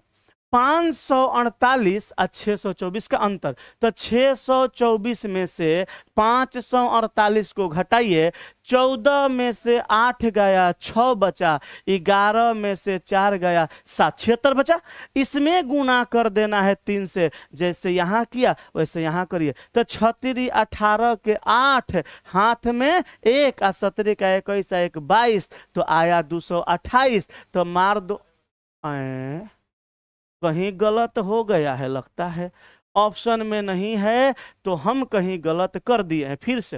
548 और 624 का अंतर, तो 624 में से 548 को घटाइए, 14 में से 8 गया 6 बचा, 11 में से 4 गया 7, 76 बचा। इसमें गुना कर देना है 3 से, जैसे यहां किया वैसे यहां करिए। तो 36 18 के 8, हाथ में 1 और 17 का 21 1 22, तो आया 228। तो मार दो, कहीं गलत हो गया है लगता है, ऑप्शन में नहीं है, तो हम कहीं गलत कर दिए हैं। फिर से,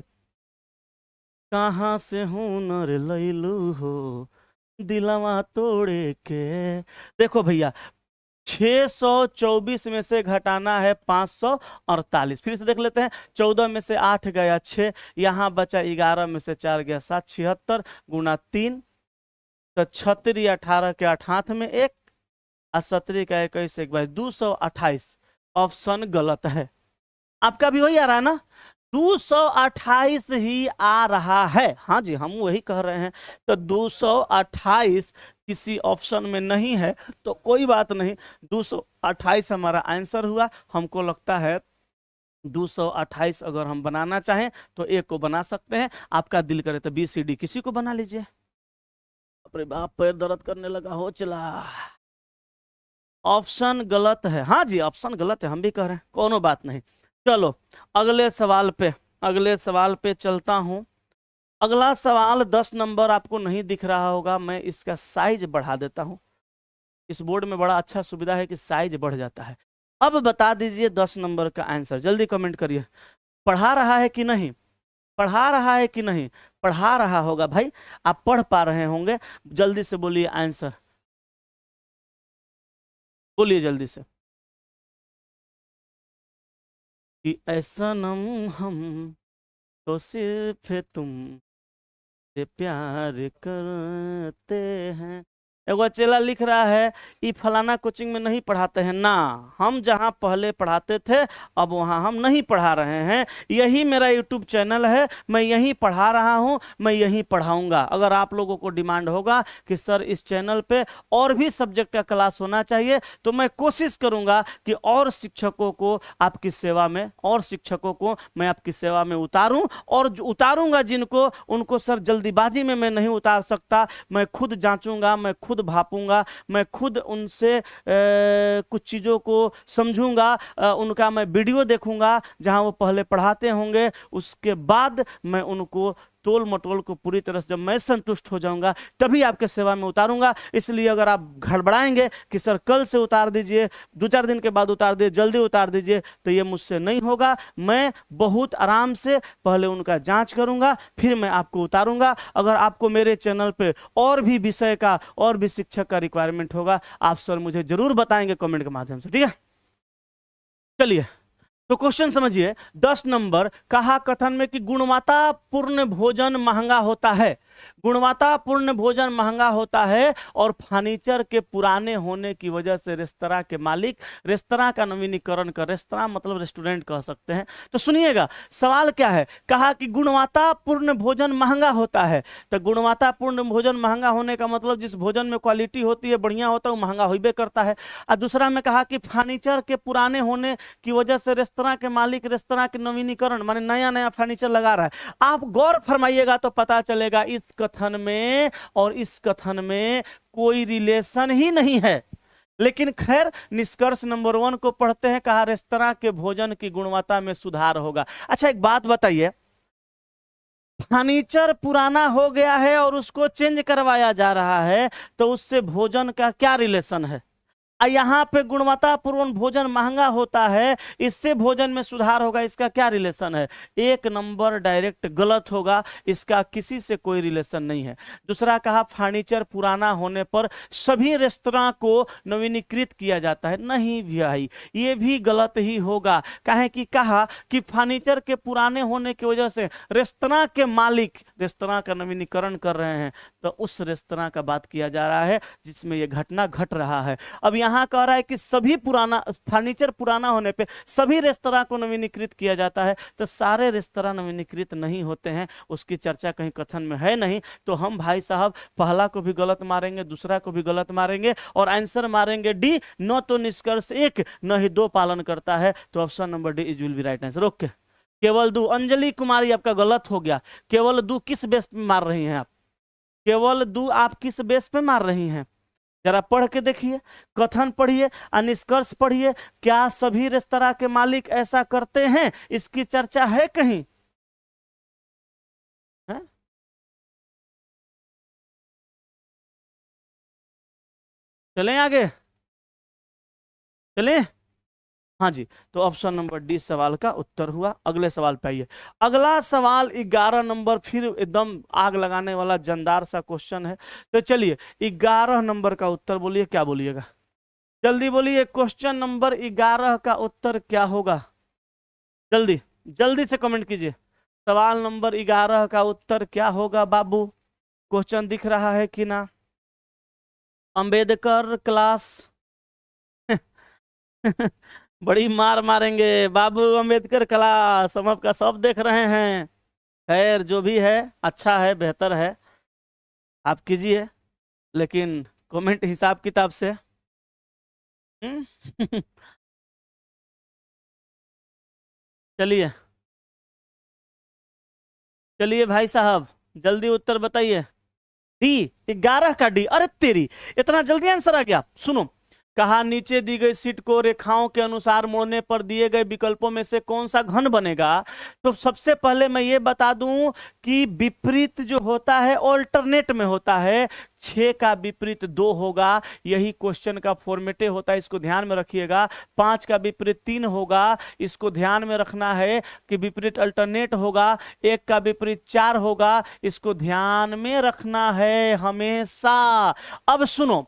कहां से हुनर लैलू हो दिलवा तोड़े के। देखो भैया, 624 में से घटाना है 548। फिर से देख लेते हैं, 14 में से 8 गया 6, यहां बचा 11 में से 4 गया 7, 76 गुना 3, तो 36 18 के 8 हाथ में 1 और 17 का 21 1 22, 228। ऑप्शन गलत है। आपका भी वही आ रहा है ना, 228 ही आ रहा है। हाँ जी, हम वही कह रहे हैं। तो 228 किसी ऑप्शन में नहीं है, तो कोई बात नहीं, 228 हमारा आंसर हुआ। हमको लगता है 228 अगर हम बनाना चाहें तो एक को बना सकते हैं। आपका दिल करे तो BCD किसी को बना लीजिए। अपने बाप, पैर दर्द करने लगा हो, चला। ऑप्शन गलत है, हाँ जी ऑप्शन गलत है, हम भी कह रहे हैं, कोनो बात नहीं। चलो अगले सवाल पे चलता हूं। अगला सवाल 10 नंबर आपको नहीं दिख रहा होगा, मैं इसका साइज बढ़ा देता हूं। इस बोर्ड में बड़ा अच्छा सुविधा है कि साइज बढ़ जाता है। अब बता दीजिए 10 नंबर का आंसर, जल्दी कमेंट करिए। पढ़ा रहा है कि नहीं, पढ़ा रहा है कि नहीं? पढ़ा रहा होगा भाई, आप पढ़ पा रहे होंगे। जल्दी से बोलिए आंसर, बोलिए जल्दी से। कि ऐसा नम हम तो सिर्फ तुम से प्यार करते हैं। एगो चेला लिख रहा है ये फलाना कोचिंग में नहीं पढ़ाते हैं ना, हम जहां पहले पढ़ाते थे अब वहां हम नहीं पढ़ा रहे हैं, यही मेरा यूट्यूब चैनल है, मैं यहीं पढ़ा रहा हूं, मैं यहीं पढ़ाऊंगा। अगर आप लोगों को डिमांड होगा कि सर इस चैनल पे और भी सब्जेक्ट का क्लास होना चाहिए, तो मैं कोशिश करूंगा कि और शिक्षकों को आपकी सेवा में, और शिक्षकों को मैं आपकी सेवा में उतारूं, और उतारूंगा जिनको, उनको सर जल्दीबाजी में मैं नहीं उतार सकता, मैं खुद जांचूंगा, मैं खुद भापूंगा, मैं खुद उनसे कुछ चीज़ों को समझूंगा, उनका मैं वीडियो देखूंगा जहां वो पहले पढ़ाते होंगे, उसके बाद मैं उनको तोल मटोल को पूरी तरह से जब मैं संतुष्ट हो जाऊंगा तभी आपके सेवा में उतारूंगा। इसलिए अगर आप घड़बड़ाएंगे कि सर कल से उतार दीजिए, 2-4 दिन के बाद उतार दीजिए, जल्दी उतार दीजिए, तो ये मुझसे नहीं होगा। मैं बहुत आराम से पहले उनका जांच करूंगा, फिर मैं आपको उतारूंगा। अगर आपको मेरे चैनल पे और भी विषय का, और भी शिक्षक का रिक्वायरमेंट होगा, आप सर मुझे जरूर बताएंगे कमेंट के माध्यम से, ठीक है। चलिए तो क्वेश्चन समझिए 10 नंबर, कहा कथन में कि गुणवत्तापूर्ण भोजन महंगा होता है, गुणवत्तापूर्ण भोजन महंगा होता है और फर्नीचर के पुराने होने की वजह से रेस्तरां के मालिक रेस्तरां का नवीनीकरण कर, रेस्तरां मतलब रेस्टोरेंट कह सकते हैं। तो सुनिएगा सवाल क्या है, कहा कि गुणवत्तापूर्ण भोजन महंगा होता है, तो गुणवत्तापूर्ण भोजन महंगा होने का मतलब जिस भोजन में क्वालिटी होती है, बढ़िया होता है, वो महंगा होबे करता है। और दूसरा में कहा कि फर्नीचर के पुराने होने की वजह से रेस्तरां के मालिक रेस्तरां के नवीनीकरण माने नया नया फर्नीचर लगा रहा है। आप गौर फरमाइएगा तो पता चलेगा इस कथन में और इस कथन में कोई रिलेशन ही नहीं है। लेकिन खैर निष्कर्ष नंबर 1 को पढ़ते हैं। कहा रेस्तरां के भोजन की गुणवत्ता में सुधार होगा। अच्छा एक बात बताइए, फर्नीचर पुराना हो गया है और उसको चेंज करवाया जा रहा है, तो उससे भोजन का क्या रिलेशन है? यहाँ पे गुणवत्तापूर्ण भोजन महंगा होता है, इससे भोजन में सुधार होगा, इसका क्या रिलेशन है? एक नंबर डायरेक्ट गलत होगा, इसका किसी से कोई रिलेशन नहीं है। दूसरा कहा फर्नीचर पुराना होने पर सभी रेस्तरां को नवीनीकृत किया जाता है, नहीं भाई ये भी गलत ही होगा। काहे कि कहा कि फर्नीचर के पुराने होने की वजह से रेस्तरां के मालिक रेस्तरां का नवीनीकरण कर रहे हैं, तो उस रेस्तरां का बात किया जा रहा है जिसमें यह घटना घट रहा है। अब यहां कह रहा है कि सभी पुराना फर्नीचर पुराना होने पे सभी रेस्तरां को नवीनीकृत किया जाता है, तो सारे रेस्तरां नवीनीकृत नहीं होते हैं, उसकी चर्चा कहीं कथन में है नहीं। तो हम भाई साहब पहला को भी गलत मारेंगे, दूसरा को भी गलत मारेंगे और आंसर मारेंगे डी। न तो निष्कर्ष 1 न ही 2 पालन करता है, तो option number D is will be right answer. Okay केवल 2। अंजलि कुमारी आपका गलत हो गया। केवल 2 किस बेस पे मार रही हैं आप? केवल 2 आप किस बेस पे मार रही हैं? जरा पढ़ के देखिए, कथन पढ़िए और निष्कर्ष पढ़िए। क्या सभी रेस्तरां के मालिक ऐसा करते हैं? इसकी चर्चा है कहीं? है? चलें आगे, चलें। हाँ जी, तो ऑप्शन नंबर डी सवाल का उत्तर हुआ। अगले सवाल पे आइए। अगला सवाल 11 नंबर, फिर एकदम आग लगाने वाला जानदार सा क्वेश्चन है। तो चलिए 11 नंबर का उत्तर बोलिए, क्या बोलिएगा? जल्दी बोलिए, क्वेश्चन नंबर 11 का उत्तर क्या होगा? जल्दी जल्दी से कमेंट कीजिए। सवाल नंबर 11 का उत्तर क्या होगा बाबू? क्वेश्चन दिख रहा है कि ना? अंबेडकर क्लास बड़ी मार मारेंगे बाबू। अंबेडकर क्लास हम आपका सब देख रहे हैं। खैर जो भी है अच्छा है, बेहतर है, आप कीजिए, लेकिन कमेंट हिसाब किताब से। चलिए चलिए भाई साहब जल्दी उत्तर बताइए। डी 11 का डी। अरे तेरी, इतना जल्दी आंसर आ गया। सुनो, कहा नीचे दी गई सीट को रेखाओं के अनुसार मोड़ने पर दिए गए विकल्पों में से कौन सा घन बनेगा? तो सबसे पहले मैं ये बता दूं कि विपरीत जो होता है ऑल्टरनेट में होता है। 6 का विपरीत 2 होगा, यही क्वेश्चन का फॉर्मेटे होता है, इसको ध्यान में रखिएगा। 5 का विपरीत 3 होगा, इसको ध्यान में रखना है कि विपरीत अल्टरनेट होगा। 1 का विपरीत 4 होगा, इसको ध्यान में रखना है हमेशा। अब सुनो,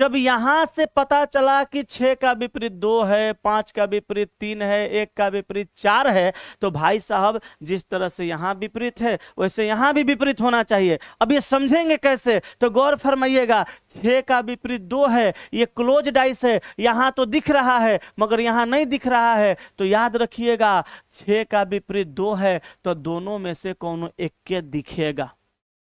जब यहां से पता चला कि 6 का विपरीत 2 है, 5 का विपरीत 3 है, 1 का विपरीत 4 है, तो भाई साहब जिस तरह से यहां विपरीत है वैसे यहां भी विपरीत होना चाहिए। अब ये समझेंगे कैसे, तो गौर फरमाइएगा। 6 का विपरीत 2 है, ये क्लोज डाइस है, यहां तो दिख रहा है मगर यहां नहीं दिख रहा है, तो याद रखिएगा 6 का विपरीत 2 है तो दोनों में से कौन एक के दिखेगा।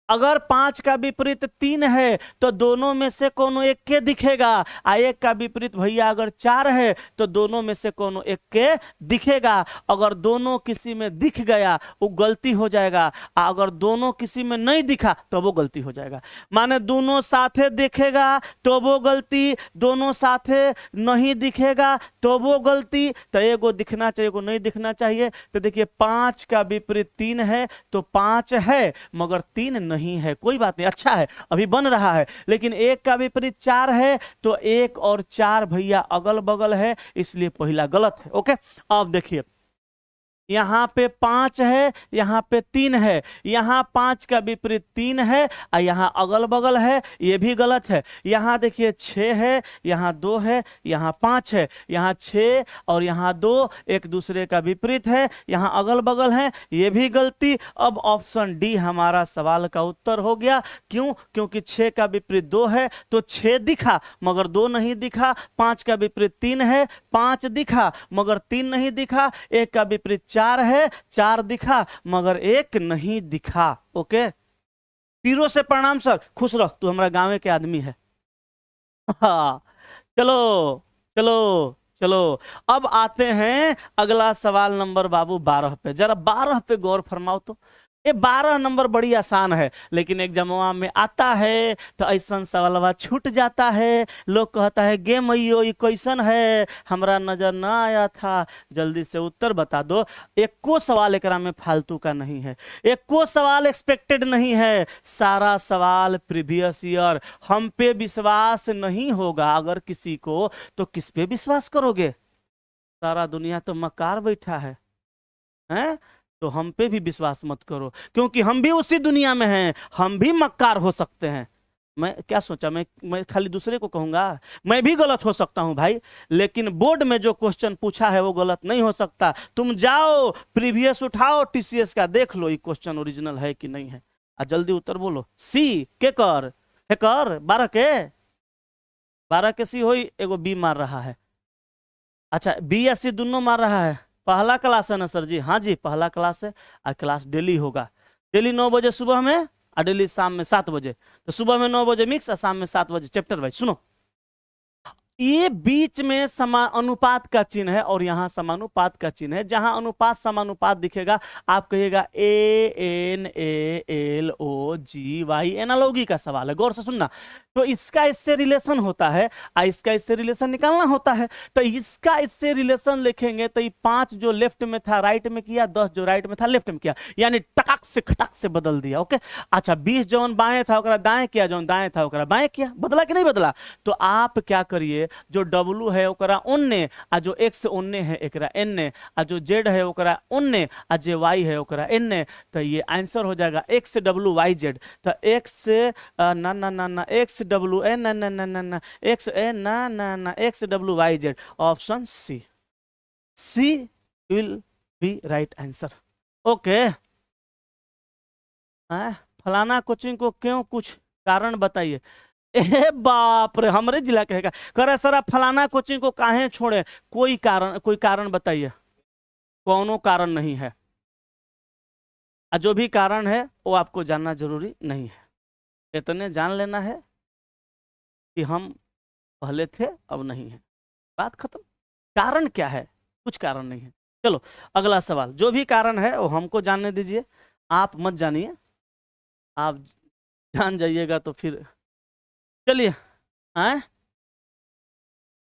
अगर 5 का विपरीत 3 है तो दोनों में से कोनो एक के दिखेगा। 1 का विपरीत भैया अगर 4 है तो दोनों में से कोनो एक के दिखेगा। अगर दोनों किसी में दिख गया वो गलती हो जाएगा, अगर दोनों किसी में नहीं दिखा तो वो गलती हो जाएगा। माने दोनों साथे दिखेगा तो वो गलती, दोनों साथे नहीं दिखेगा तो वो गलती। तो एगो दिखना चाहिए, एगो नहीं दिखना चाहिए। तो देखिए 5 का विपरीत 3 है तो 5 है मगर 3 नहीं है, कोई बात नहीं, अच्छा है, अभी बन रहा है। लेकिन 1 का विपरीत 4 है तो 1 और 4 भैया अगल बगल है, इसलिए पहला गलत है। ओके, अब देखिए यहां पे 5 है, यहां पे 3 है, यहां 5 का विपरीत 3 है और यहां अगल बगल है, ये भी गलत है। यहां देखिए 6 है, यहां 2 है, यहां 5 है, यहां 6 और यहां 2 एक दूसरे का विपरीत है, यहां अगल बगल है, ये भी गलती। अब ऑप्शन डी हमारा सवाल का उत्तर हो गया। क्यों? क्योंकि 6 का विपरीत 2 है तो 6 दिखा मगर 2 नहीं दिखा। 5 का विपरीत 3 है, 5 दिखा मगर 3 नहीं दिखा। 1 का विपरीत 4 है, 4 दिखा मगर 1 नहीं दिखा। ओके, पीरो से प्रणाम सर, खुश रह, तू हमारा गांव के आदमी है। हाँ, चलो चलो चलो, अब आते हैं अगला सवाल नंबर बाबू 12 पे। जरा 12 पे गौर फरमाओ तो। ये 12 नंबर बड़ी आसान है, लेकिन एग्जामवा में आता है तो ऐसा सवाल छूट जाता है। लोग कहता है गेम ये क्वेश्चन है, हमरा नजर ना आया था, जल्दी से उत्तर बता दो। एको सवाल एकरा में फालतू का नहीं है, एको सवाल एक्सपेक्टेड नहीं है, सारा सवाल प्रीवियस ईयर। हम पे विश्वास नहीं होगा अगर किसी को, तो किस पे विश्वास करोगे? सारा दुनिया तो मकार बैठा है, हैं? तो हम पे भी विश्वास मत करो, क्योंकि हम भी उसी दुनिया में हैं, हम भी मक्कार हो सकते हैं। मैं क्या सोचा, मैं खाली दूसरे को कहूंगा? मैं भी गलत हो सकता हूं भाई, लेकिन बोर्ड में जो क्वेश्चन पूछा है वो गलत नहीं हो सकता। तुम जाओ प्रीवियस उठाओ टीसीएस का, देख लो ये क्वेश्चन ओरिजिनल है कि नहीं है, और जल्दी उत्तर बोलो। सी के कर हे कर 12 के सी हो, एगो बी मार रहा है। अच्छा, बी या सी दोनों मार रहा है। पहला क्लास है ना सर जी? हाँ जी, पहला क्लास है और क्लास डेली होगा। डेली 9 बजे सुबह में और डेली शाम में 7 बजे। तो सुबह में 9 बजे मिक्स और शाम में 7 बजे चैप्टर वाइज। सुनो, ये बीच में समानुपात का चिन्ह है और यहां समानुपात का चिन्ह है। जहां अनुपात समानुपात दिखेगा आप कहिएगा ANALOGY, एनालॉजी का सवाल है, गौर से सुनना। तो इसका इससे रिलेशन होता है और इसका इससे रिलेशन निकालना होता है। तो इसका इससे रिलेशन लिखेंगे तो ये 5 जो लेफ्ट में था राइट में किया, 10 जो राइट में था लेफ्ट में किया, यानी टकाक से खटाक से बदल दिया। ओके, अच्छा 20 जौन बाएं था ओकरा दाएं किया, जौन दाएं था ओकरा बाएं किया, बदला कि नहीं बदला? तो आप क्या करिए, जो W है ओकरा ओन्ने, आ जो X ओन्ने है एकरा एन्ने, आ जो Z है ओकरा ओन्ने, आ जो Y है ओकरा एन्ने। तो ये आंसर हो जाएगा XWYZ। तो X ना ना ना ना XWN ना ना ना ना ना XN ना ना ना XWYZ, option C. C will be right answer. Okay, फलाना कोचिंग को क्यों, कुछ कारण बताइए। ए बाप रे, हमरे जिला के है करे सर आप फलाना कोचिंग को काहे छोड़े? कोई कारण बताइए। कोनो कारण नहीं है, जो भी कारण है वो आपको जानना जरूरी नहीं है। इतने जान लेना है कि हम पहले थे अब नहीं है, बात खत्म। कारण क्या है? कुछ कारण नहीं है। चलो अगला सवाल, जो भी कारण है वो हमको जानने दीजिए, आप मत जानिए। आप जान जाइएगा तो फिर चलिए,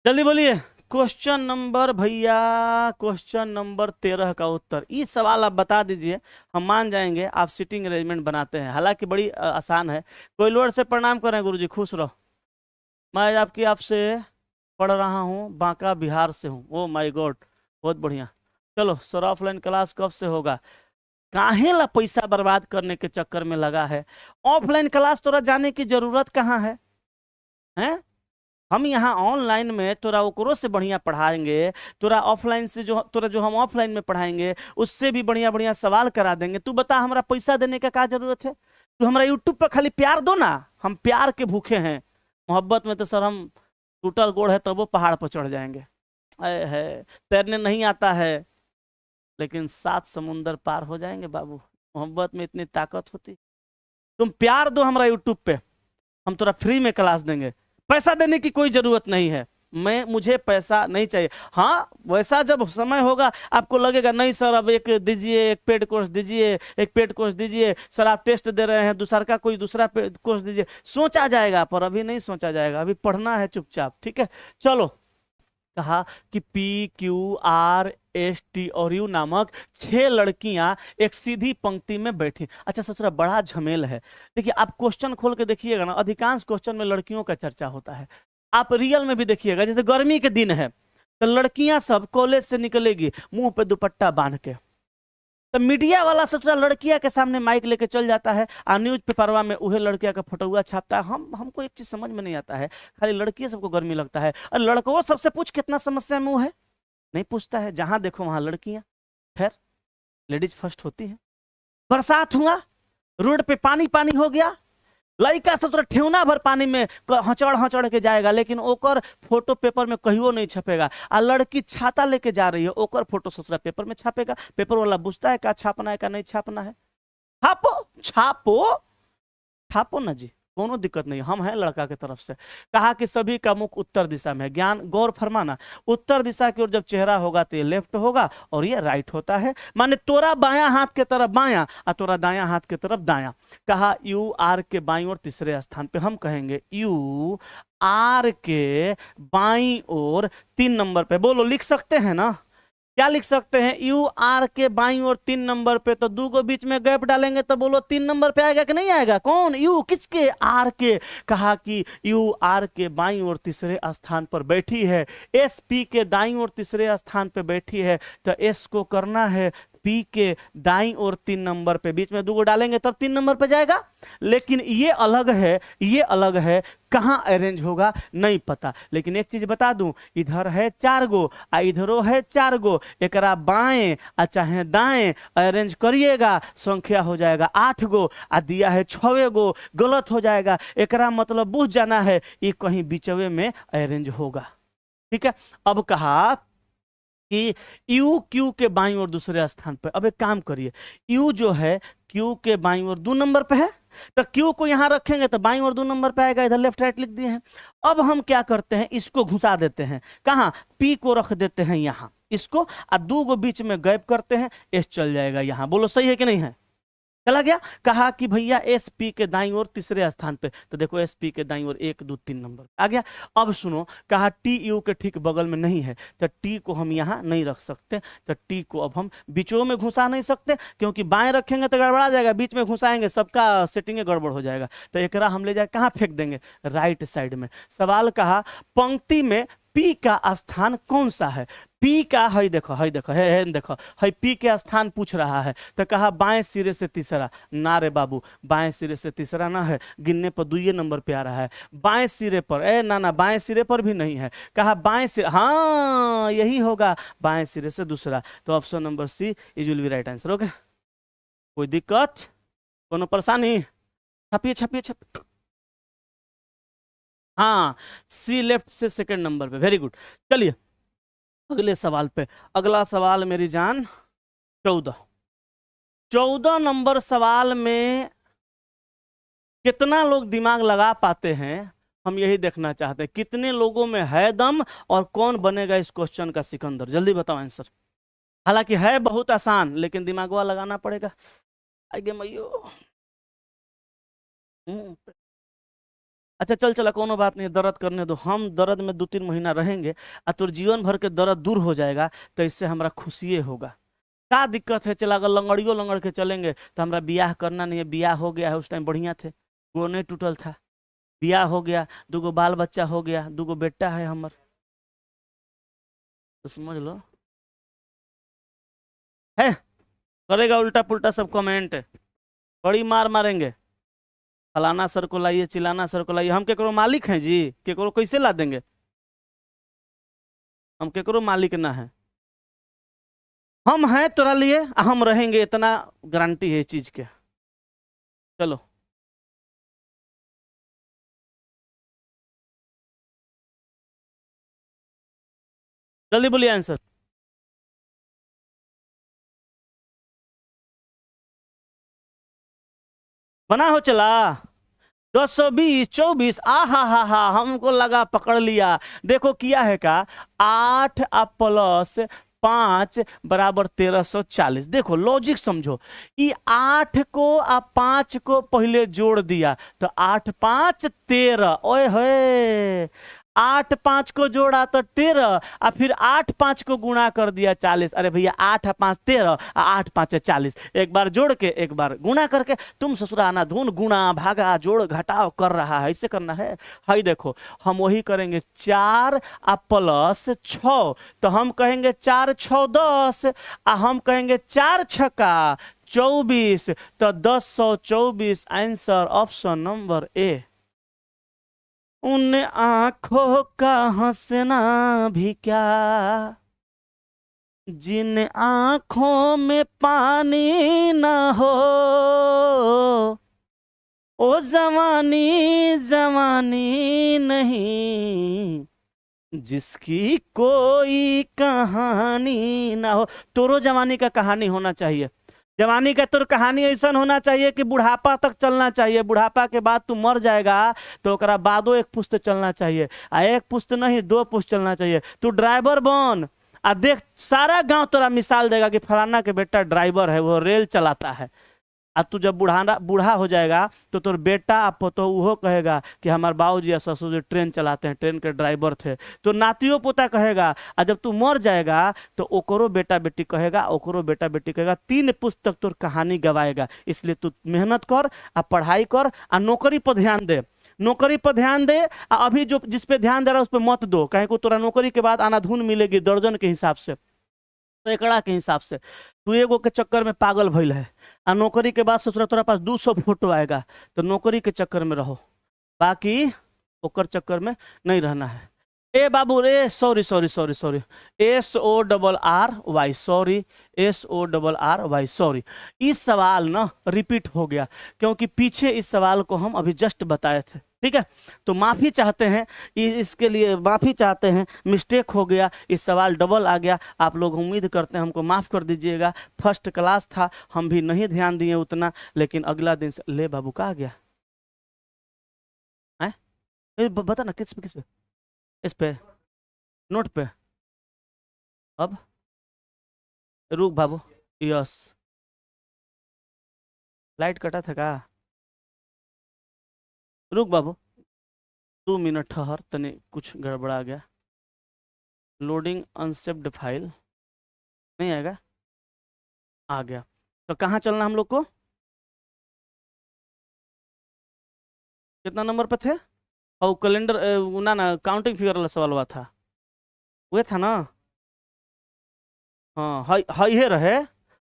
जल्दी बोलिए। क्वेश्चन नंबर भैया, क्वेश्चन नंबर 13 का उत्तर। ये सवाल आप बता दीजिए, हम मान जाएंगे आप सिटिंग अरेंजमेंट बनाते हैं, हालांकि बड़ी आसान है। कोई लोड से प्रणाम करें गुरुजी, खुश रहो। मैं आपसे पढ़ रहा हूँ, बांका बिहार से हूँ। ओ माय गॉड, बहुत बढ़िया। चलो सर, ऑफलाइन क्लास कब से होगा? काहे ला पैसा बर्बाद करने के चक्कर में लगा है? ऑफलाइन क्लास तोरा जाने की जरूरत कहाँ है? हैं? हम यहाँ ऑनलाइन में तोरा ओकरो से बढ़िया पढ़ाएंगे, तोरा ऑफलाइन से जो हम ऑफलाइन में पढ़ाएंगे उससे भी बढ़िया बढ़िया सवाल करा देंगे। तू बता हमरा पैसा देने का क्या जरूरत है? तू हमारा यूट्यूब पर खाली प्यार दो ना, हम प्यार के भूखे हैं। मोहब्बत में तो सर हम टूटल गोड़ है तब वो पहाड़ पर चढ़ जाएंगे। अरे है, तैरने नहीं आता है लेकिन 7 समुंदर पार हो जाएंगे बाबू। मोहब्बत में इतनी ताकत होती। तुम प्यार दो हमारा यूट्यूब पे, हम तुरा फ्री में क्लास देंगे। पैसा देने की कोई जरूरत नहीं है, मुझे पैसा नहीं चाहिए। हाँ वैसा जब समय होगा आपको लगेगा नहीं सर अब एक दीजिए, एक पेड कोर्स दीजिए, एक पेड कोर्स दीजिए, सर आप टेस्ट दे रहे हैं दूसरा का कोई दूसरा कोर्स दीजिए, सोचा जाएगा। पर अभी नहीं सोचा जाएगा, अभी पढ़ना है चुपचाप। ठीक है चलो, कहा कि PQRST और U नामक 6 लड़कियां एक सीधी पंक्ति में बैठी। अच्छा ससुरा बड़ा झमेल है। देखिए आप क्वेश्चन खोल के देखिएगा ना, अधिकांश क्वेश्चन में लड़कियों का चर्चा होता है। आप रियल में भी देखिएगा, जैसे गर्मी के दिन है तो लड़कियां सब कॉलेज से निकलेगी मुंह पे दुपट्टा बांध के, तो मीडिया वाला ससुरा लड़किया के सामने माइक लेके चल जाता है और न्यूज पेपरवा में उहे लड़किया का फोटोआ छापता है। हमको एक चीज समझ में नहीं आता है, खाली लड़कियां सबको गर्मी लगता है और लड़कों सबसे पूछ कितना समस्या में वो है, नहीं पूछता है। जहां देखो वहां लड़कियां। खैर लेडीज फर्स्ट होती है। बरसात हुआ, रोड पे पानी पानी हो गया, लड़का ससुरा ठेवना भर पानी में हचड़ हचड़ के जाएगा लेकिन ओकर फोटो पेपर में कहियो नहीं छपेगा। आ लड़की छाता लेके जा रही है, ओकर फोटो ससुरा पेपर में छापेगा। पेपर वाला पूछता है क्या छापना है क्या नहीं छापना है। छापो छापो छापो ना जी, कोनो दिक्कत नहीं, हम हैं लड़का के तरफ से। कहा कि सभी का मुख उत्तर दिशा में है। ज्ञान गौर फरमाना, उत्तर दिशा की ओर जब चेहरा होगा तो ये लेफ्ट होगा और ये राइट होता है। माने तोरा बायां हाथ के तरफ बायां और तोरा दायां हाथ के तरफ दायां। कहा UR के बाईं ओर तीसरे स्थान पे, हम कहेंगे UR के बाईं ओर 3 नंबर पे। बोलो लिख सकते हैं ना, क्या लिख सकते हैं? UR के बाईं ओर 3 नंबर पे, तो 2 को बीच में गैप डालेंगे तो बोलो 3 नंबर पे आएगा कि नहीं आएगा? कौन? U किसके? R के। कहा कि UR के बाईं ओर तीसरे स्थान पर बैठी है, SP के दाईं ओर तीसरे स्थान पे बैठी है, तो S को करना है P के दाईं ओर 3 नंबर पे, बीच में 2 को डालेंगे तब 3 नंबर पे जाएगा। लेकिन ये अलग है, ये अलग है, कहां अरेंज होगा नहीं पता। लेकिन एक चीज बता दूं, इधर है 4 गो आ इधरो है 4 गो, एकरा बाएं आ चाहे दाएं अरेंज करिएगा संख्या हो जाएगा 8 गो, आ दिया है 6 गो, गलत हो जाएगा। एकरा मतलब बुझ जाना है ये कहीं बीचवे में अरेंज होगा। ठीक है, अब कहा कि U Q के बाईं ओर दूसरे स्थान पर। अब एक काम करिए, U जो है Q के बाईं ओर 2 नंबर पे है, तो Q को यहां रखेंगे तो बाईं ओर 2 नंबर पे आएगा, इधर लेफ्ट राइट लिख दिए हैं। अब हम क्या करते हैं, इसको घुसा देते हैं, कहां? P को रख देते हैं यहां, इसको 2 को बीच में गैप करते हैं, S चल जाएगा यहां। बोलो सही है कि नहीं है? चला गया। कहा कि भैया SP के दाईं ओर तीसरे स्थान पे, तो देखो SP के दाईं ओर 1 2 3 नंबर आ गया। अब सुनो, कहा TU के ठीक बगल में नहीं है, तो T को हम यहां नहीं रख सकते, तो T को अब हम बीचों में घुसा नहीं सकते, क्योंकि बाएं रखेंगे तो गड़बड़ा जाएगा, बीच में घुसाएंगे सबका सेटिंग गड़बड़ हो जाएगा। तो एकरा हम ले जाए कहां फेंक देंगे? राइट साइड में। सवाल कहा पंक्ति में P का स्थान कौन सा है? P का है, देखो है, देखो है देखो है, P के स्थान पूछ रहा है, तो कहा बाएं सिरे से तीसरा। ना रे बाबू, बाएं सिरे से तीसरा ना है, गिनने पर 2 नंबर पे आ रहा है। बाएं सिरे पर, ना बाएं सिरे पर भी नहीं है। कहा बाएं सिरे, हाँ यही होगा, बाएं सिरे से दूसरा। तो option number C is will be right answer. Okay, कोई दिक्कत, कोनो परेशानी? छपिए छपिए छपिए। हाँ, C लेफ्ट से सेकंड नंबर पे, वेरी गुड। चलिए अगले सवाल पे। अगला सवाल मेरी जान 14 नंबर सवाल में कितना लोग दिमाग लगा पाते हैं, हम यही देखना चाहते हैं। कितने लोगों में है दम और कौन बनेगा इस क्वेश्चन का सिकंदर? जल्दी बताओ आंसर। हालांकि है बहुत आसान, लेकिन दिमागवा लगाना पड़ेगा। आगे मइयो। अच्छा चल चला, कोनो बात नहीं, दर्द करने दो। हम दर्द में 2-3 महीना रहेंगे और तोर जीवन भर के दर्द दूर हो जाएगा, तो इससे हमारा खुशिये होगा। क्या दिक्कत है? चला, अगर लंगड़ियों लंगड़ के चलेंगे तो हमारा ब्याह करना नहीं है। ब्याह हो गया है, उस टाइम बढ़िया थे, वो नहीं टूटल था। ब्याह हो गया, 2 गो बाल बच्चा हो गया, 2 गो बेटा है हमार, तो समझ लो है। करेगा उल्टा पुल्टा सब कमेंट, बड़ी मार मारेंगे। फलाना सर को लाइए, चिलाना सर को लाइए। हम केकरो मालिक हैं जी? केकरो कैसे ला देंगे? हम केकरो मालिक ना है। हम हैं तोरा लिए, हम रहेंगे, इतना गारंटी है इस चीज के। चलो जल्दी बोलिए आंसर। बना हो चला। 220 24, आ हा, हमको लगा पकड़ लिया। देखो किया है का, 8 अब प्लस 5 बराबर 1340। देखो लॉजिक समझो, ये 8 को आप 5 को पहले जोड़ दिया तो 8 5 13। ओए होए, 8 5 को जोड़ा तो 13, और फिर 8 5 को गुणा कर दिया 40। अरे भैया 8 5 13, 8 5 40। एक बार जोड़ के एक बार गुणा करके तुम ससुराना धुन गुणा भागा जोड़ घटाव कर रहा है, ऐसे करना है। हाई देखो हम वही करेंगे, 4 प्लस 6, तो हम कहेंगे 4 6 10, हम कहेंगे 4 छक्का 24, तो 1024। Answer option number A. उन आंखों का हंसना भी क्या, जिन आंखों में पानी ना हो, ओ जवानी जवानी नहीं, जिसकी कोई कहानी ना हो। तोरो जवानी का कहानी होना चाहिए। जवानी का तोर कहानी ऐसा होना चाहिए कि बुढ़ापा तक चलना चाहिए। बुढ़ापा के बाद तू मर जाएगा तो ओकरा बादो एक पुश्त चलना चाहिए, आ एक पुश्त नहीं 2 पुश्त चलना चाहिए। तू ड्राइवर बन, आ देख सारा गांव तोरा मिसाल देगा कि फलाना के बेटा ड्राइवर है, वो रेल चलाता है। आ तू जब बूढ़ा हो जाएगा तो तोर बेटा तो वो कहेगा कि हमारे बाबूजी या ससुर जी ट्रेन चलाते हैं, ट्रेन के ड्राइवर थे। तो नातियों पोता कहेगा, और जब तू मर जाएगा तो ओकरो बेटा बेटी कहेगा, ओकरो बेटा बेटी कहेगा। 3 पुस्तक तोर कहानी गवाएगा। इसलिए तू मेहनत कर, आ पढ़ाई कर, आ नौकरी पर ध्यान दे। नौकरी पर ध्यान दे। अभी जो जिस पे ध्यान दे रहा है उस पर मत दो, कहीं को तोरा नौकरी के बाद आनाधून मिलेगी दर्जन के हिसाब से, सैकड़ा के हिसाब से। तू एगो के चक्कर में पागल भइल है, आ नौकरी के बाद सोच तोरा पास 200 फोटो आएगा, तो नौकरी के चक्कर में रहो, बाकी ओकर चक्कर में नहीं रहना है। ए बाबू रे, sorry sorry sorry sorry, SORRY sorry, SORRY sorry. इस सवाल ना रिपीट हो गया क्योंकि पीछे इस सवाल को हम अभी जस्ट बताए थे, ठीक है। तो माफी चाहते हैं, इसके लिए माफी चाहते हैं, मिस्टेक हो गया, इस सवाल डबल आ गया। आप लोग उम्मीद करते हैं हमको माफ कर दीजिएगा। फर्स्ट क्लास था, हम भी नहीं ध्यान दिए उतना, लेकिन अगला दिन से ले बाबू कहा गया है। बता ना किस पे इस पे नोट पे। अब रुक बाबू, यस लाइट कटा था का? रुक बाबू 2 मिनट ठहर, तने कुछ गड़बड़ा गया। लोडिंग अनसेप्ड फाइल नहीं आएगा, आ गया। तो कहाँ चलना हम लोग को? कितना नंबर पे थे? और कैलेंडर ना काउंटिंग फिगर वाला सवाल हुआ था, वो था ना। हाँ हाई हाई है रहे,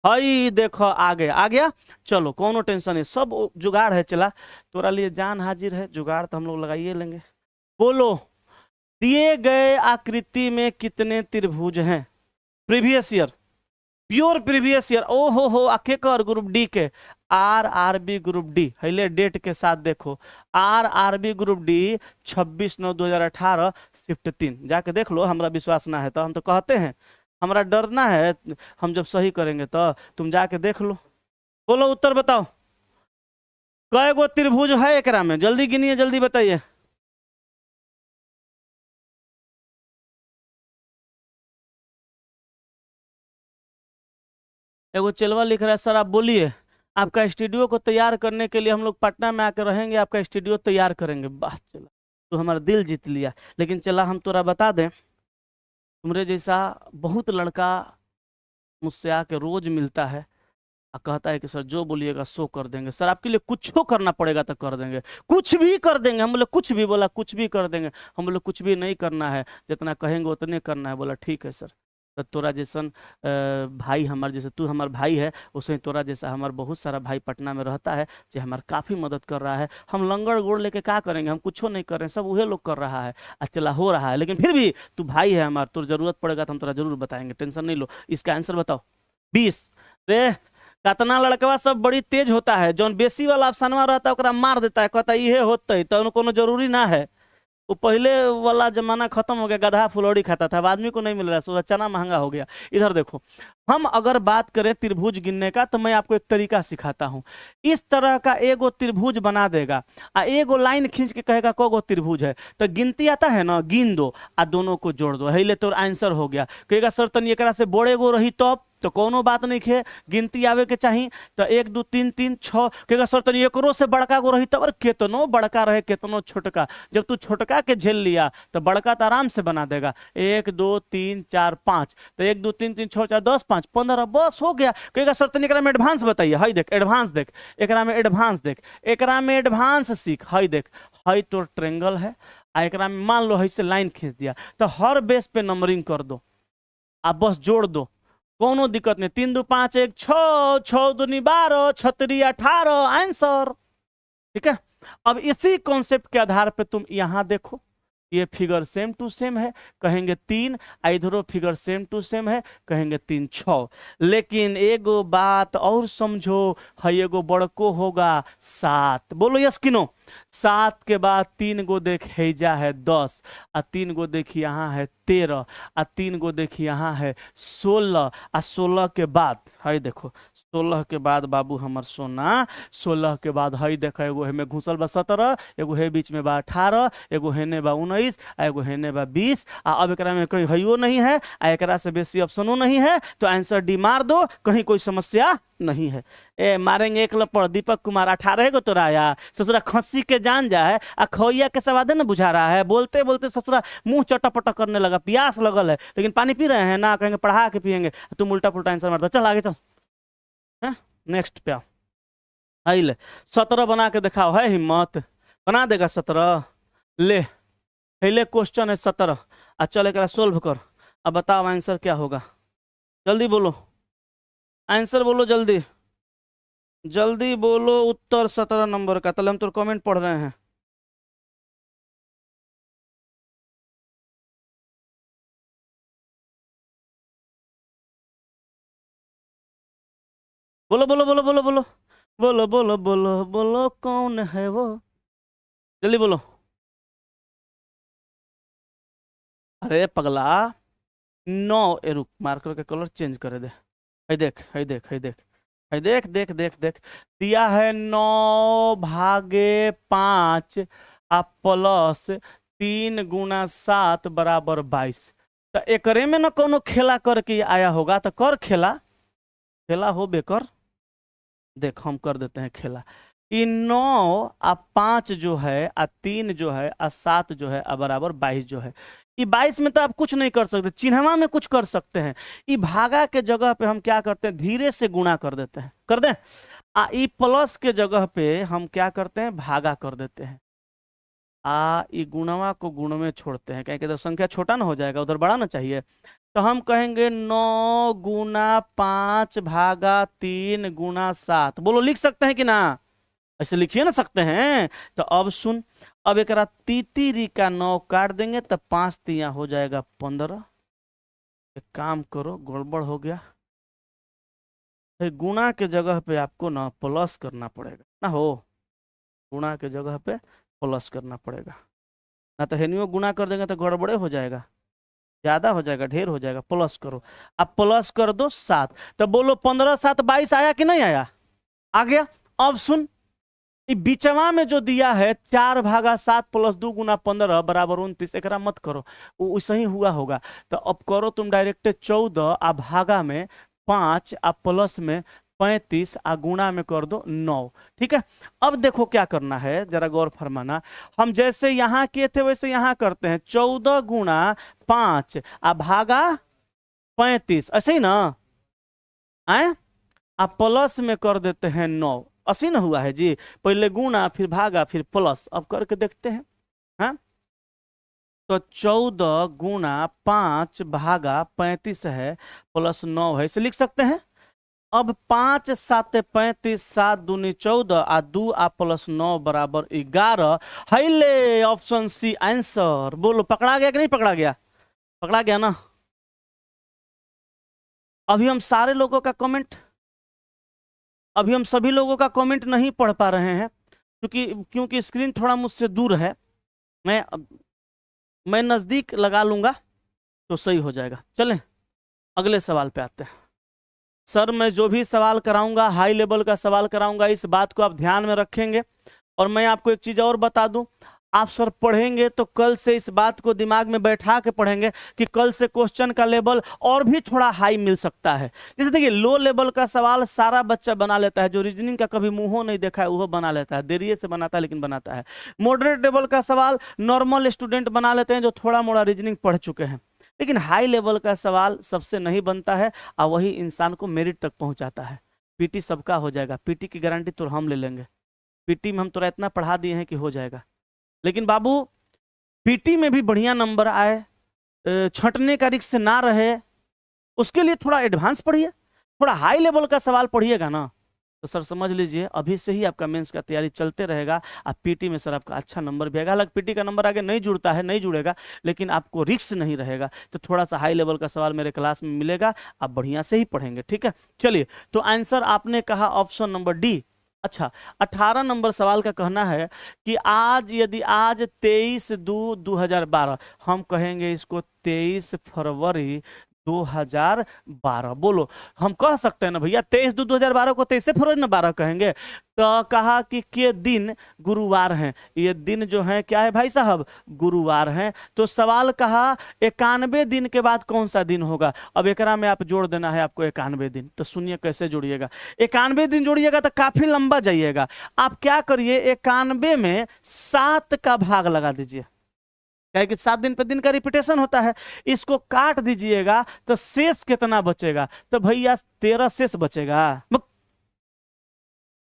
हाई देखो आ गया आ गया। चलो कोनो टेंशन नहीं, सब जुगाड़ है। चला तोरा लिए जान हाजिर है, जुगाड़ तो हम लोग लगाइए लेंगे। बोलो दिए गए आकृति में कितने त्रिभुज हैं? Previous year, pure previous year. ओ हो आके कर ग्रुप डी के, RRB ग्रुप डी हईले डेट के साथ देखो। RRB ग्रुप डी 26/9/2018 शिफ्ट 3 जाके देख लो। हमरा विश्वास ना है तो हम तो कहते हैं, हमरा डरना है हम जब सही करेंगे तो तुम जाके देख लो। बोलो उत्तर बताओ, कय गो त्रिभुज है एकरा में? जल्दी गिनिए, जल्दी बताइए। एगो चलवा लिख रहा है, सर आप बोलिए। आपका स्टूडियो को तैयार करने के लिए हम लोग पटना में आकर रहेंगे, आपका स्टूडियो तैयार करेंगे। बात चला, तो हमारा दिल जीत लिया। लेकिन चला हम तोरा बता दें, तुमरे जैसा बहुत लड़का मुझसे आके रोज मिलता है और कहता है कि सर जो बोलिएगा सो कर देंगे। सर आपके लिए कुछ करना पड़ेगा तो कर देंगे, कुछ भी कर देंगे। हम बोले कुछ भी? बोला कुछ भी कर देंगे। हम बोले कुछ भी नहीं करना है, जितना कहेंगे उतने करना है। बोला ठीक है सर। तो तोरा जैसन भाई हमार, जैसे तू हमार भाई है, उसे तोरा जैसा हमार बहुत सारा भाई पटना में रहता है, जो हमार काफ़ी मदद कर रहा है। हम लंगड़ गोड़ लेके क्या करेंगे, हम कुछो नहीं कर रहे हैं, सब वही लोग कर रहा है। चला हो रहा है, लेकिन फिर भी तू भाई है हमार, तो जरूरत पड़ेगा तो हम तोरा जरूर बताएंगे, टेंशन नहीं लो। इसका आंसर बताओ। 20। रे कतना लड़कवा सब बड़ी तेज होता है, जौन बेसी वाला अफसानवा रहता है ओकरा मार देता है, कहता ये होता तो कोनो जरूरी ना है। वो पहले वाला जमाना खत्म हो गया, गधा फुलौड़ी खाता था, अब आदमी को नहीं मिल रहा है, सोचा चना महंगा हो गया। इधर देखो, हम अगर बात करें त्रिभुज गिनने का, तो मैं आपको एक तरीका सिखाता हूं। इस तरह का एगो त्रिभुज बना देगा, आ एगो लाइन खींच के कहेगा को गो त्रिभुज है, तो गिनती आता है ना, गिन दो आ दोनों को जोड़ दो, है ले तो आंसर हो गया। कहेगा सर तनी एकरा से बड़े गो रही तो कोनो बात नहीं खे, गिनती आवे के चाहिए, तो 1 2 3 3 6। कहेगा सर तनी एकरो से बड़का गो रही तब, केतनो बड़का रहे केतनो छोटका, जब तू छोटका के झेल लिया तो बड़का तो आराम से बना देगा। 1 2 3 4 5, तो 1 2 3 3 6 4 10 5 15, बस हो गया। कहेगा सर तनी एकरा में एडवांस बताइए, हाई देख एडवांस देख, एकरा में एडवांस देख, एकरा में एडवांस सीख, हाई देख, हाई तो ट्रेंगल है, आ एकरा में मान लो ऐसे लाइन खींच दिया, तो हर बेस पे नंबरिंग कर दो, आप बस जोड़ दो, कोनो दिक्कत नहीं। 3 2 5 1 6, 6 2 12, 6 3 18, आंसर। ठीक है, अब इसी कॉन्सेप्ट के आधार पे तुम यहां देखो, ये फिगर सेम टू सेम है, कहेंगे 3, इधरो फिगर सेम टू सेम है, कहेंगे 3 6। लेकिन एगो बात और समझो, है एगो बड़को होगा 7, बोलो यस कि नो। 7 के बाद 3 गो देख हैजा है 10, आ 3 गो देखिए यहाँ है 13, आ 3 गो देखिए यहाँ है 16, आ 16 के बाद है देखो, 16 के बाद बाबू हमर सोना, 16 के बाद है देखो, एगो है में घुसल बा 17, एगो है बीच में बा 18, एगो हेने बा 19, आ एगो हेने बा 20, आ अब एकरा में कोई हइयो नहीं है, आ एकरा से बेसी ऑप्शनो नहीं है, तो आंसर डी मार दो, कहीं कोई समस्या नहीं है। ए मारेंगे एक लपड़, दीपक कुमार 18 को तो राया, ससुरा खस्सी के जान जा है, आ खोइया के सवादे न बुझा रहा है, बोलते बोलते ससुरा मुंह चटपट करने लगा, प्यास लगल है, लेकिन पानी पी रहे हैं ना, कहेंगे पढ़ा के पियेंगे, तुम उल्टा पुल्टा आंसर मार दो, चल आगे चल। है नेक्स्ट पे आओ, आई ले 17 बना के दिखाओ, है हिम्मत, बना देगा 17, ले पहले क्वेश्चन है 17, आ चल एक सोल्व कर, अब बताओ आंसर क्या होगा, जल्दी बोलो आंसर, बोलो जल्दी जल्दी बोलो उत्तर 17 नंबर का, तले हम तो कमेंट पढ़ रहे हैं। बोलो बोलो बोलो बोलो बोलो बोलो बोलो बोलो बोलो कौन है वो, जल्दी बोलो। अरे पगला 9, ए रुक, मार्कर का कलर चेंज कर दे, है देख है देख है देख है देख देख देख देख, दिया है 9 भागे 5 आ प्लस 3 गुना 7 बराबर 22। तो एकरे में ना कोनो खेला करके आया होगा, तो कर खेला, खेला हो बेकर, देख हम कर देते हैं खेला। ये 9 आ 5 जो है, आ 3 जो है, आ 7 जो है, आ बराबर 22 जो है, ये 22 में तो आप कुछ नहीं कर सकते, चिन्हवा में कुछ कर सकते हैं। ये भागा के जगह पे हम क्या करते हैं, धीरे से गुणा कर देते हैं, कर दें। आ ई प्लस के जगह पे हम क्या करते हैं, भागा कर देते हैं। आ ई गुणवा को गुण में छोड़ते हैं, क्योंकि इधर संख्या छोटा ना हो जाएगा, उधर बड़ा ना चाहिए, तो हम कहेंगे 9 गुना 5 भागा 3 गुना 7। बोलो लिख सकते हैं कि ना, ऐसे लिखिए ना सकते हैं। तो अब सुन, अब एक तीतीरी का 9 काट देंगे, तो 5 तिया हो जाएगा 15। एक काम करो, गड़बड़ हो गया, गुणा के जगह पे आपको ना प्लस करना पड़ेगा ना, हो गुणा के जगह पे प्लस करना पड़ेगा, ना तो हेनियो गुणा कर देंगे तो गड़बड़े हो जाएगा, ज्यादा हो जाएगा, ढेर हो जाएगा, प्लस करो। अब प्लस कर दो 7, तो बोलो 15 7 22 आया कि नहीं आया, आ गया। अब सुन, बीचवा में जो दिया है 4 भागा 7 प्लस 2 गुना 15 बराबर 29, एकरा मत करो, वो वैसे ही हुआ होगा। तो अब करो तुम डायरेक्ट 14 आ भागा में 5 आ प्लस में 35 आ गुणा में कर दो 9। ठीक है, अब देखो क्या करना है, जरा गौर फरमाना, हम जैसे यहां किए थे वैसे यहां करते हैं, 14 गुणा 5 आ भागा 35, ऐसे ही ना आए, आ प्लस में कर देते हैं 9, ऐसे ना हुआ है जी, पहले गुणा फिर भागा फिर प्लस, अब करके देखते हैं। हाँ तो 14 गुणा 5 भागा 35 है प्लस 9 है, इसे लिख सकते हैं। अब 5 7 35, 7 दूनी 14 आ 2 आ प्लस 9 बराबर 11। हाइले ऑप्शन सी आंसर। बोलो पकड़ा गया कि नहीं पकड़ा गया? पकड़ा गया ना? अभी हम सारे लोगों का कमेंट, अभी हम सभी लोगों का कमेंट नहीं पढ़ पा रहे हैं क्योंकि स्क्रीन थोड़ा मुझसे दूर है। मैं नजदीक लगा लूंगा तो सही हो जाएगा। चलें अगले सवाल पे आते हैं। सर मैं जो भी सवाल कराऊंगा हाई लेवल का सवाल कराऊंगा, इस बात को आप ध्यान में रखेंगे। और मैं आपको एक चीज और बता दूं, आप सर पढ़ेंगे तो कल से इस बात को दिमाग में बैठा के पढ़ेंगे कि कल से क्वेश्चन का लेवल और भी थोड़ा हाई मिल सकता है। जैसे देखिए लो लेवल का सवाल सारा बच्चा बना लेता है, जो रीजनिंग का कभी मुंह नहीं देखा है वो बना लेता है, देरी से बनाता है लेकिन बनाता है। मॉडरेट लेवल का सवाल नॉर्मल स्टूडेंट बना लेते हैं जो थोड़ा मोड़ा रीजनिंग पढ़ चुके हैं। लेकिन हाई लेवल का सवाल सबसे नहीं बनता है और वही इंसान को मेरिट तक पहुंचाता है। पीटी सबका हो जाएगा, पीटी की गारंटी तो हम ले लेंगे। पीटी में हम तो इतना पढ़ा दिए हैं कि हो जाएगा। लेकिन बाबू पीटी में भी बढ़िया नंबर आए, छंटने का रिस्क ना रहे, उसके लिए थोड़ा एडवांस पढ़िए, थोड़ा हाई लेवल का सवाल पढ़िएगा ना तो सर समझ लीजिए अभी से ही आपका मेंस का तैयारी चलते रहेगा। आप पीटी में सर आपका अच्छा नंबर भी आएगा। हालांकि पीटी का नंबर आगे नहीं जुड़ता है, नहीं जुड़ेगा, लेकिन आपको रिस्क नहीं रहेगा। तो थोड़ा सा हाई लेवल का सवाल मेरे क्लास में मिलेगा, आप बढ़िया से ही पढ़ेंगे। ठीक है, चलिए तो आंसर आपने कहा ऑप्शन नंबर डी। अच्छा 18 नंबर सवाल का कहना है कि यदि आज 23/2/2012, हम कहेंगे इसको 23 फरवरी 2012। बोलो हम कह सकते हैं ना भैया 23/2/2012 को 23 फरवरी 12 कहेंगे। तो कहा कि के दिन गुरुवार हैं, ये दिन जो है क्या है भाई साहब? गुरुवार हैं। तो सवाल कहा 91 दिन के बाद कौन सा दिन होगा? अब एकरा में आप जोड़ देना है आपको 91 दिन। तो सुनिए कैसे जोड़िएगा। 91 दिन जोड़िएगा तो काफी लंबा जाइएगा। आप क्या करिए 91 में 7 का भाग लगा दीजिए, क्या कि 7 दिन पे दिन का रिपीटेशन होता है। इसको काट दीजिएगा तो शेष कितना बचेगा? तो भैया 13 शेष बचेगा।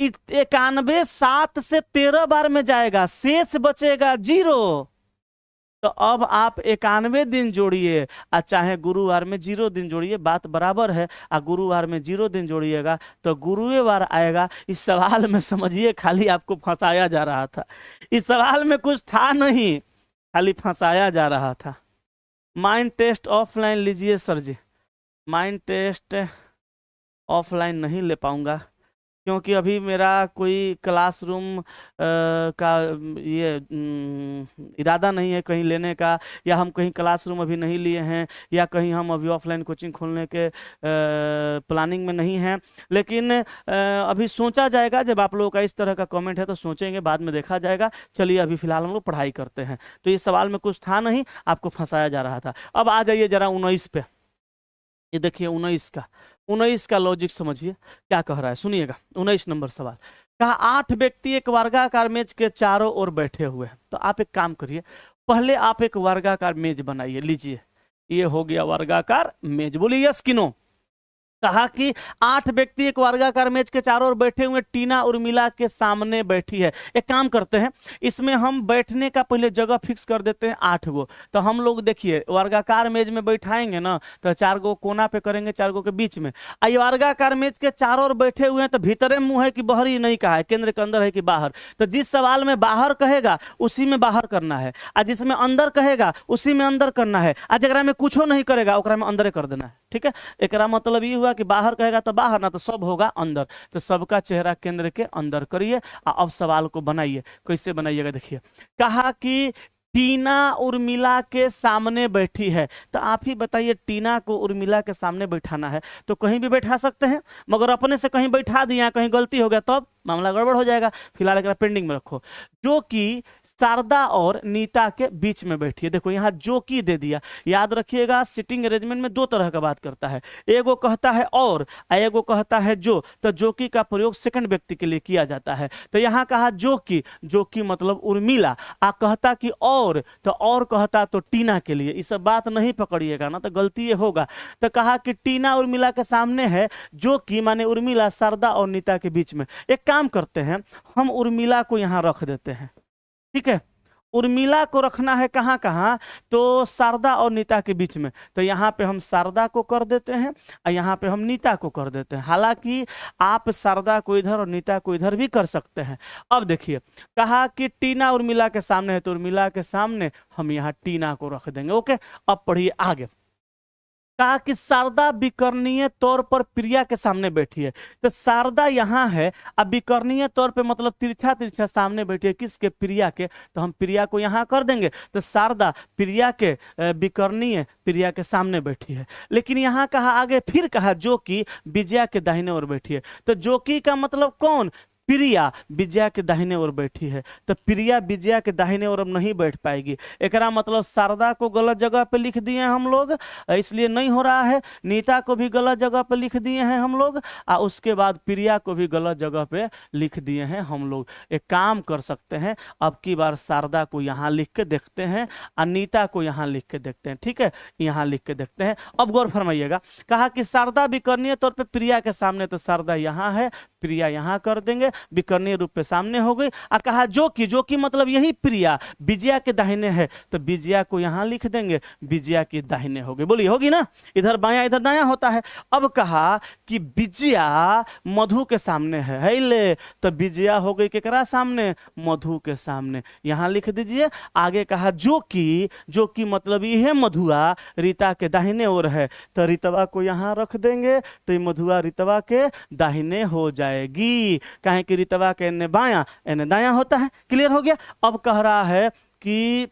91 7 से 13 बार में जाएगा, शेष बचेगा 0। तो अब आप 91 दिन जोड़िए और चाहे गुरुवार में 0 दिन जोड़िए, बात बराबर है। और गुरुवार में 0 दिन जोड़िएगा तो गुरुवार आएगा। इस सवाल में समझिए खाली आपको फंसाया जा रहा था, इस सवाल में कुछ था नहीं, खाली फंसाया जा रहा था। माइंड टेस्ट ऑफलाइन लीजिए सर जी। माइंड टेस्ट ऑफलाइन नहीं ले पाऊंगा क्योंकि अभी मेरा कोई क्लासरूम का ये इरादा नहीं है कहीं लेने का, या हम कहीं क्लासरूम अभी नहीं लिए हैं, या कहीं हम अभी ऑफलाइन कोचिंग खोलने के प्लानिंग में नहीं हैं। लेकिन अभी सोचा जाएगा, जब आप लोगों का इस तरह का कमेंट है तो सोचेंगे, बाद में देखा जाएगा। चलिए अभी फिलहाल हम लोग पढ़ाई करते हैं। तो ये सवाल में कुछ था नहीं, आपको फंसाया जा रहा था। अब आ जाइए जरा 19 पे। ये देखिए 19 का लॉजिक समझिए क्या कह रहा है, सुनिएगा। 19 नंबर सवाल कहा 8 व्यक्ति एक वर्गाकार मेज के चारों ओर बैठे हुए हैं। तो आप एक काम करिए, पहले आप एक वर्गाकार मेज बनाइए। लीजिए ये हो गया वर्गाकार मेज, बोलिए यस कि नो। कहा कि 8 व्यक्ति एक वर्गाकार मेज के चारों ओर बैठे हुए, टीना उर्मिला के सामने बैठी है। एक काम करते हैं, इसमें हम बैठने का पहले जगह फिक्स कर देते हैं 8 गो। तो हम लोग देखिए वर्गाकार मेज में बैठाएंगे ना तो 4 गो कोना पे करेंगे, 4 गो के बीच में। आई वर्गाकार मेज के चारों ओर बैठे हुए हैं तो भीतरे मुंह है कि बाहरी नहीं कहा है, केंद्र के अंदर है कि बाहर। तो जिस सवाल में बाहर कहेगा उसी में बाहर करना है, और जिसमें अंदर कहेगा उसी में अंदर करना है, और जरा में कुछ नहीं करेगा ओकरा में अंदर कर देना है। ठीक है, एक मतलब ये हुआ कि बाहर कहेगा तो बाहर, ना तो सब होगा अंदर। तो सबका चेहरा केंद्र के अंदर करिए। अब सवाल को बनाइए। कैसे बनाइएगा देखिए, कहा कि टीना उर्मिला के सामने बैठी है। तो आप ही बताइए टीना को उर्मिला के सामने बैठाना है तो कहीं भी बैठा सकते हैं, मगर अपने से कहीं बैठा दिया, कहीं गलती हो गया तब मामला गड़बड़ हो जाएगा। फिलहाल एक पेंडिंग में रखो। जो कि शारदा और नीता के बीच में बैठी है। देखो यहाँ जो की दे दिया, याद रखिएगा सिटिंग अरेंजमेंट में 2 तरह का बात करता है, एगो कहता है और एगो कहता है जो। तो जो की का प्रयोग सेकंड व्यक्ति के लिए किया जाता है। तो यहाँ कहा जो की मतलब उर्मिला, आ कहता कि और, तो और कहता तो टीना के लिए। इस बात नहीं पकड़िएगा ना तो गलती ये होगा। तो कहा कि टीना उर्मिला के सामने है, जो कि माने उर्मिला शारदा और नीता के बीच में। एक काम करते हैं, हम उर्मिला को यहां रख देते हैं। ठीक है, उर्मिला को रखना है कहाँ कहाँ, तो शारदा और नीता के बीच में। तो यहाँ पे हम शारदा को कर देते हैं और यहाँ पे हम नीता को कर देते हैं। हालांकि आप शारदा को इधर और नीता को इधर भी कर सकते हैं। अब देखिए, कहा कि टीना उर्मिला के सामने है, तो उर्मिला के सामने हम यहाँ टीना को रख देंगे। ओके, अब पढ़िए आगे। कहा कि शारदा विकर्णीय तौर पर प्रिया के सामने बैठी है। तो शारदा यहाँ है, अब विकर्णीय तौर पे मतलब तिरछा तिरछा सामने बैठी है, किसके? प्रिया के। तो हम प्रिया को यहाँ कर देंगे। तो शारदा प्रिया के विकर्णीय प्रिया के सामने बैठी है। लेकिन यहाँ कहा आगे, फिर कहा जो कि विजया के दाहिने ओर बैठी है। तो जो कि का मतलब कौन? प्रिया विजया के दाहिने ओर बैठी है। तो प्रिया विजया के दाहिने ओर अब नहीं बैठ पाएगी। एकरा मतलब शारदा को गलत जगह पे लिख दिए हैं हम लोग, इसलिए नहीं हो रहा है। नीता को भी गलत जगह पे लिख दिए हैं हम लोग, और उसके बाद प्रिया को भी गलत जगह पे लिख दिए हैं हम लोग। एक काम कर सकते हैं, अब की बार शारदा को यहाँ लिख के देखते हैं और नीता को यहाँ लिख के देखते हैं। ठीक है, यहाँ लिख के देखते हैं। अब गौर फरमाइएगा, कहा कि शारदा विकर्णीय तौर पे प्रिया के सामने, तो शारदा यहाँ है, प्रिया यहाँ कर देंगे, विकर्णीय रूप पे सामने हो गई। और कहा जो कि मतलब यही प्रिया विजया के दाहिने है, तो विजया को यहाँ लिख देंगे, विजया के दाहिने हो गई। बोलिए होगी ना, इधर बायां इधर दायां होता है। अब कहा कि विजया मधु के सामने है ले, तो विजया हो गई केकरा सामने? मधु के सामने, यहाँ लिख दीजिए। आगे कहा जो कि मतलब यह मधुआ रीता के दाहिने ओर है, तो रीतवा को यहाँ रख देंगे, तो मधुआ रीतवा के दाहिने हो जाएगी। कहें कि रीतवा के एने बायां एने दायां होता है। क्लियर हो गया। अब कह रहा है कि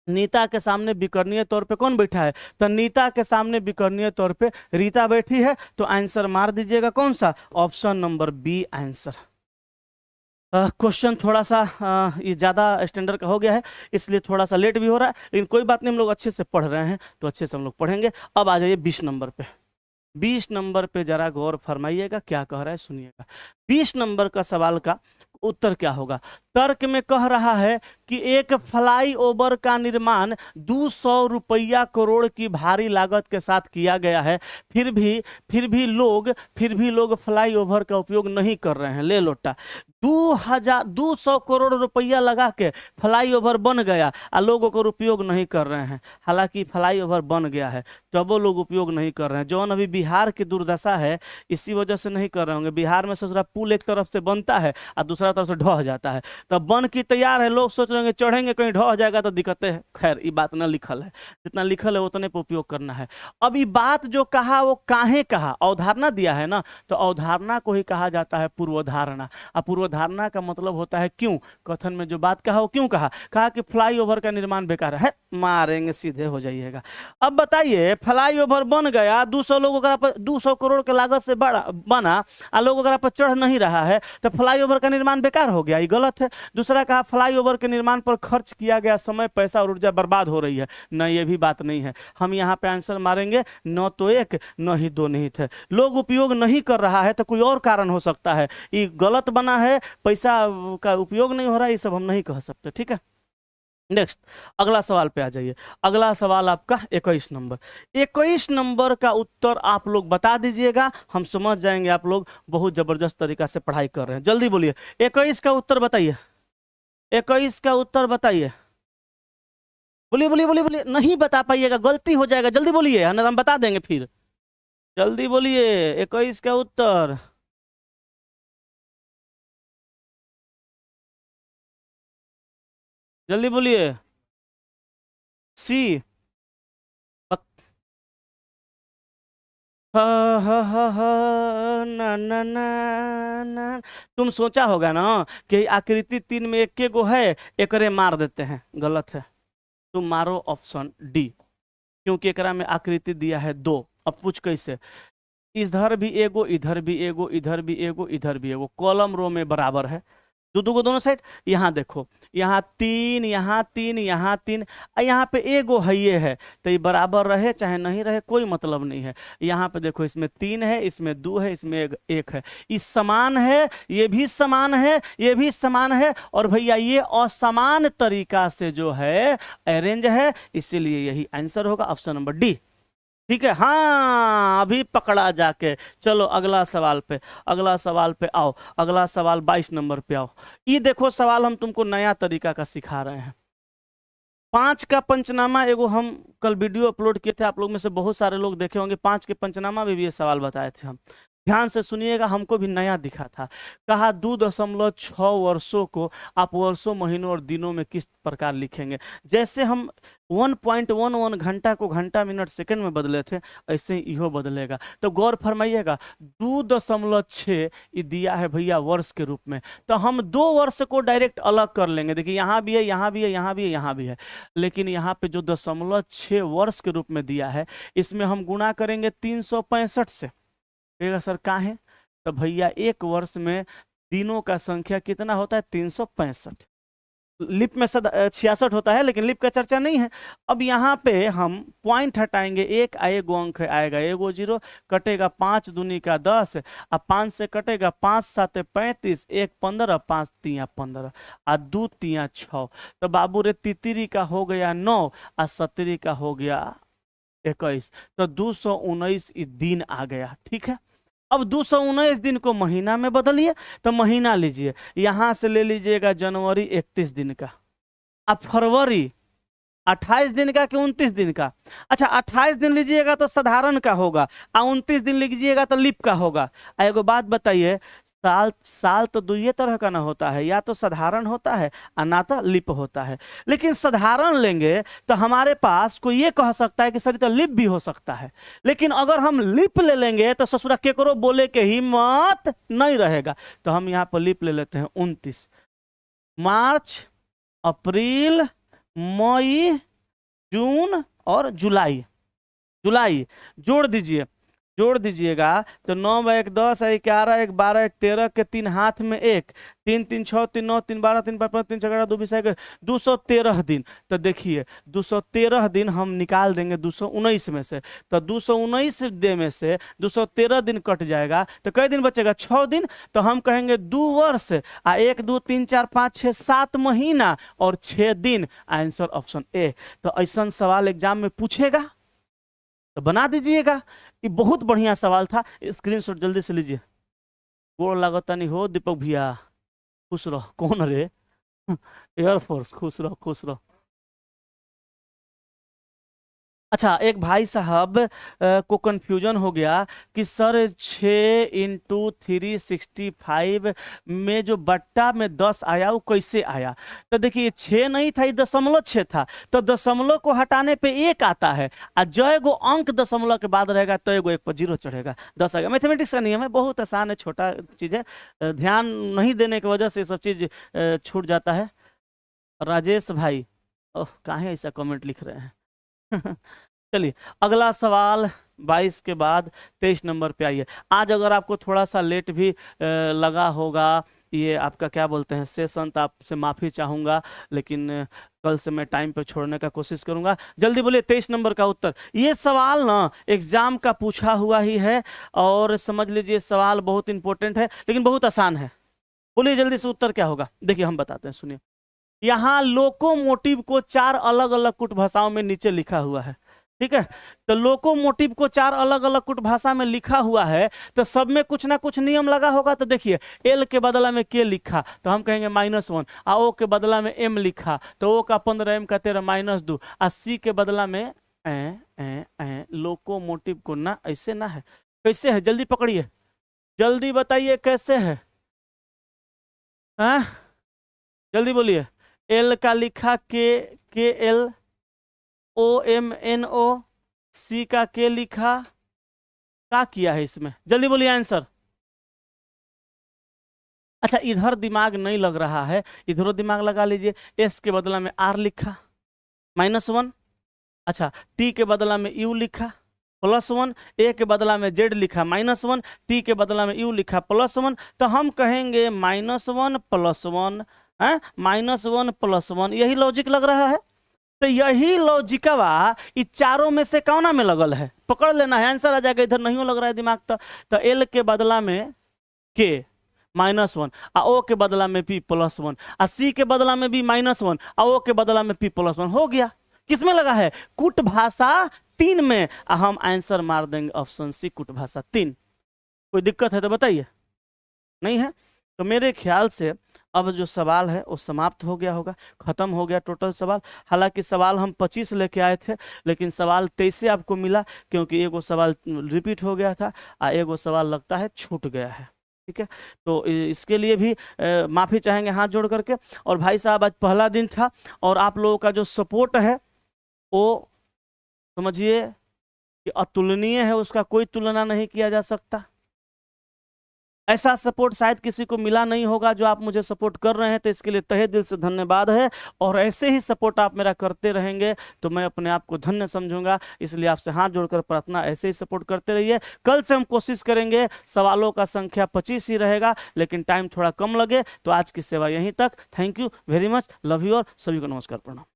नीता के सामने विकर्णीय तौर पे कौन बैठा है? तो नीता के सामने विकर्णीय तौर पे रीता बैठी है। तो आंसर मार दीजिएगा कौन सा? Option number B answer. Question थोड़ा सा ये ज़्यादा स्टैंडर्ड का हो गया है, इसलिए थोड़ा सा लेट भी हो रहा है, लेकिन कोई बात नहीं, हम लोग अच्छे से पढ़ रहे हैं तो अच्छे से हम लोग पढ़ेंगे। अब आ जाइए 20 नंबर पे। 20 नंबर पे जरा गौर फरमाइएगा, क्या कह रहा है सुनिएगा। 20 नंबर का सवाल का उत्तर क्या होगा? तर्क में कह रहा है कि एक फ्लाईओवर का निर्माण 200 रुपया करोड़ की भारी लागत के साथ किया गया है, फिर भी लोग फ्लाईओवर का उपयोग नहीं कर रहे हैं। ले लोटा, 200 करोड़ रुपया लगा के फ्लाईओवर बन गया और लोगों को उपयोग नहीं कर रहे हैं। हालांकि फ्लाईओवर बन गया है तब वो लोग उपयोग नहीं कर रहे हैं। जो अभी बिहार की दुर्दशा है, इसी वजह से नहीं कर रहे होंगे। बिहार में सोच रहा पुल एक तरफ से बनता है और दूसरा तरफ से ढह जाता है, तब बन की तैयार है, लोग सोच रहे होंगे चढ़ेंगे कहीं ढह जाएगा तो दिक्कतें है। खैर ये बात ना लिखल है, जितना लिखल है उतने पर उपयोग करना है। अब ये बात जो कहा वो काहे कहा? अवधारणा दिया है ना, तो अवधारणा को ही कहा जाता है पूर्वधारणा। और पूर्वधारणा का मतलब होता है क्यों। कथन में जो बात कहा वो क्यों कहा? कहा कि फ्लाईओवर का निर्माण बेकार है, मारेंगे सीधे हो जाइएगा। अब बताइए, फ्लाईओवर बन गया, 200 लोगों का 200 करोड़ के लागत से बना और लोग अगर पर चढ़ नहीं रहा है, तो फ्लाईओवर का निर्माण बेकार हो गया, ये गलत है। दूसरा कहा फ्लाईओवर के निर्माण पर खर्च किया गया समय, पैसा और ऊर्जा बर्बाद हो रही है। न, ये भी बात नहीं है। हम यहाँ पे आंसर मारेंगे न तो एक न ही दो नहीं थे। लोग उपयोग नहीं कर रहा है तो कोई और कारण हो सकता है, ये गलत बना है, पैसा का उपयोग नहीं हो रहा है, ये सब हम नहीं कह सकते। ठीक है, नेक्स्ट अगला सवाल पे आ जाइए। अगला सवाल आपका 21 नंबर। 21 नंबर का उत्तर आप लोग बता दीजिएगा, हम समझ जाएंगे आप लोग बहुत जबरदस्त तरीका से पढ़ाई कर रहे हैं। जल्दी बोलिए, 21 का उत्तर बताइए। 21 का उत्तर बताइए, बोलिए बोलिए बोलिए बोलिए। नहीं बता पाइएगा, गलती हो जाएगा, जल्दी बोलिए, हम बता देंगे फिर। जल्दी बोलिए 21 का उत्तर। जल्दी बोलिए। सी। ना ना ना ना। तुम सोचा होगा ना कि आकृति 3 में एक गो है, एकरे मार देते हैं। गलत है, तुम मारो ऑप्शन डी, क्योंकि एकरा में आकृति दिया है 2। अब पूछ कैसे? इधर भी एगो, इधर भी एगो, इधर भी एगो, इधर भी एगो, कॉलम रो में बराबर है, दो दोनों साइड। यहाँ देखो, यहाँ 3, यहाँ 3, यहाँ 3, यहाँ पे एगो है, ये है, तो ये बराबर रहे चाहे नहीं रहे कोई मतलब नहीं है। यहाँ पे देखो, इसमें 3 है, इसमें 2 है, इसमें 1 है, इस समान है, ये भी समान है, ये भी समान है, और भैया ये असमान तरीका से जो है अरेंज है, इसीलिए यही आंसर होगा ऑप्शन नंबर डी। ठीक है, हाँ अभी पकड़ा जाके। चलो अगला सवाल पे, अगला सवाल पे आओ। अगला सवाल 22 नंबर पे आओ। ये देखो सवाल हम तुमको नया तरीका का सिखा रहे हैं। 5 का पंचनामा एगो हम कल वीडियो अपलोड किए थे, आप लोग में से बहुत सारे लोग देखे होंगे। 5 के पंचनामा में भी ये सवाल बताए थे हम। ध्यान से सुनिएगा, हमको भी नया दिखा था। कहा 2.6 वर्षों को आप वर्षों, महीनों और दिनों में किस प्रकार लिखेंगे। जैसे हम 1.11 घंटा को घंटा, मिनट, सेकंड में बदले थे, ऐसे ही इहो बदलेगा। तो गौर फरमाइएगा, 2.6 ये दिया है भैया वर्ष के रूप में, तो हम 2 वर्ष को डायरेक्ट अलग कर लेंगे। देखिए यहाँ भी है, यहाँ भी है, यहाँ भी है, यहाँ भी है, लेकिन यहाँ पे जो 0.6 वर्ष के रूप में दिया है, इसमें हम गुणा करेंगे 365 से। कहेगा सर कहाँ है, तो भैया एक वर्ष में दिनों का संख्या कितना होता है, 365। लिप में 66 होता है, लेकिन लिप का चर्चा नहीं है। अब यहाँ पे हम पॉइंट हटाएंगे, एक एगो अंक आएगा, एगो 0 कटेगा, 5 दूनी का 10, अब 5 से कटेगा 5 7 35, 1 15, 5 3 15, आ 2 3 6। तो बाबू रे तितरी का हो गया 9 और सतरी का हो गया 21, तो 219 दिन आ गया। ठीक है, अब 219 दिन को महीना में बदलिए, तो महीना लीजिए, यहां से ले लीजिएगा जनवरी 31 दिन का, अब फरवरी 28 दिन का कि 29 दिन का। अच्छा 28 दिन लीजिएगा तो साधारण का होगा, और 29 दिन लीजिएगा तो लिप का होगा। एगो बात बताइए, साल तो दो तरह का ना होता है, या तो साधारण होता है और ना तो लिप होता है। लेकिन साधारण लेंगे तो हमारे पास कोई ये कह सकता है कि सर तो लिप भी हो सकता है, लेकिन अगर हम लिप ले लेंगे तो ससुरा केकरो बोले के हिम्मत नहीं रहेगा। तो हम यहाँ पर लिप ले लेते हैं 29, मार्च, अप्रैल, मई, जून और जुलाई। जुलाई जोड़ दीजिए, जोड़ दीजिएगा तो 9 1 10 11 1 12 1 13 के 3 हाथ में 1, 3 3 6 3 9 3 12 3 5 3 11 2 20 213 दिन। तो देखिए 213 दिन हम निकाल देंगे 219 में से, तो 219 दिन में से 213 दिन कट जाएगा, तो कई दिन बचेगा, 6 दिन। तो हम कहेंगे 2 वर्ष, 1 2 3 4 5 6 7 महीना और 6 दिन। Answer option A. तो ऐसा सवाल एग्जाम में पूछेगा तो बना दीजिएगा। ये बहुत बढ़िया सवाल था, स्क्रीनशॉट जल्दी से लीजिए। गोड़ लागता नहीं हो दीपक भैया, खुश रहो। कौन रे? एयरफोर्स, खुश रहो खुश रहो। अच्छा एक भाई साहब को कंफ्यूजन हो गया कि सर 6 × 365 में जो बट्टा में 10 आया वो कैसे आया। तो देखिए 6 नहीं था, ये 0.6 था, तो दशमलव को हटाने पे 1 आता है, और जो एगो अंक दशमलव के बाद रहेगा तो एगो 1 पर 0 चढ़ेगा, 10 आएगा। मैथमेटिक्स का नियम है, बहुत आसान है, छोटा चीज़ है, ध्यान नहीं देने की वजह से ये सब चीज़ छूट जाता है। राजेश भाई, ओह कहाँ ऐसा कमेंट लिख रहे हैं। चलिए अगला सवाल 22 के बाद 23 नंबर पे आइए। आज अगर आपको थोड़ा सा लेट भी लगा होगा, ये आपका क्या बोलते हैं सेशन, तो आपसे माफ़ी चाहूँगा, लेकिन कल से मैं टाइम पे छोड़ने का कोशिश करूँगा। जल्दी बोलिए 23 नंबर का उत्तर। ये सवाल ना एग्जाम का पूछा हुआ ही है, और समझ लीजिए सवाल बहुत इंपॉर्टेंट है, लेकिन बहुत आसान है। बोलिए जल्दी से उत्तर क्या होगा। देखिए हम बताते हैं, सुनिए। यहाँ लोकोमोटिव को 4 अलग अलग कुट भाषाओं में नीचे लिखा हुआ है, ठीक है। तो लोकोमोटिव को 4 अलग अलग कुट भाषा में लिखा हुआ है, तो सब में कुछ ना कुछ नियम लगा होगा। तो देखिए एल के बदला में के लिखा तो हम कहेंगे -1, आ ओ के बदला में एम लिखा तो ओ का 15 एम का 13 -2, आ सी के बदला में लोकोमोटिव को ना ऐसे ना है, कैसे है जल्दी पकड़िए, जल्दी बताइए कैसे है, जल्दी बोलिए। एल का लिखा के एल, OMNO, सी का के लिखा, क्या किया है इसमें, जल्दी बोलिए आंसर। अच्छा इधर दिमाग नहीं लग रहा है, इधर दिमाग लगा लीजिए। एस के बदला में आर लिखा -1, अच्छा टी के बदला में यू लिखा +1, ए के बदला में जेड लिखा -1, टी के बदला में यू लिखा +1। तो हम कहेंगे -1 +1, -1 +1, यही लॉजिक लग रहा है। तो यही लॉजिकवा इस चारों में से कौना में लगल है, पकड़ लेना है, आंसर आ जाएगा। इधर नहीं लग रहा है दिमाग, तो एल के बदला में के -1, आ ओ के बदला में पी +1, आ सी के बदला में भी -1, आ ओ के बदला में पी +1, हो गया। किसमें लगा है, कुट भाषा 3 में। हम आंसर मार देंगे ऑप्शन सी, कुट भाषा 3। कोई दिक्कत है तो बताइए, नहीं है तो मेरे ख्याल से अब जो सवाल है वो समाप्त हो गया होगा, खत्म हो गया टोटल सवाल। हालांकि सवाल हम 25 लेके आए थे, लेकिन सवाल 23 से आपको मिला, क्योंकि एगो सवाल रिपीट हो गया था और एगो सवाल लगता है छूट गया है। ठीक है, तो इसके लिए भी माफ़ी चाहेंगे हाथ जोड़ करके। और भाई साहब, आज पहला दिन था और आप लोगों का जो सपोर्ट है वो समझिए कि अतुलनीय है, उसका कोई तुलना नहीं किया जा सकता। ऐसा सपोर्ट शायद किसी को मिला नहीं होगा जो आप मुझे सपोर्ट कर रहे हैं, तो इसके लिए तहे दिल से धन्यवाद है। और ऐसे ही सपोर्ट आप मेरा करते रहेंगे तो मैं अपने आप को धन्य समझूंगा। इसलिए आपसे हाथ जोड़कर प्रार्थना, ऐसे ही सपोर्ट करते रहिए। कल से हम कोशिश करेंगे सवालों का संख्या 25 ही रहेगा, लेकिन टाइम थोड़ा कम लगे। तो आज की सेवा यहीं तक। Thank you very much, love you और सभी को नमस्कार, प्रणाम।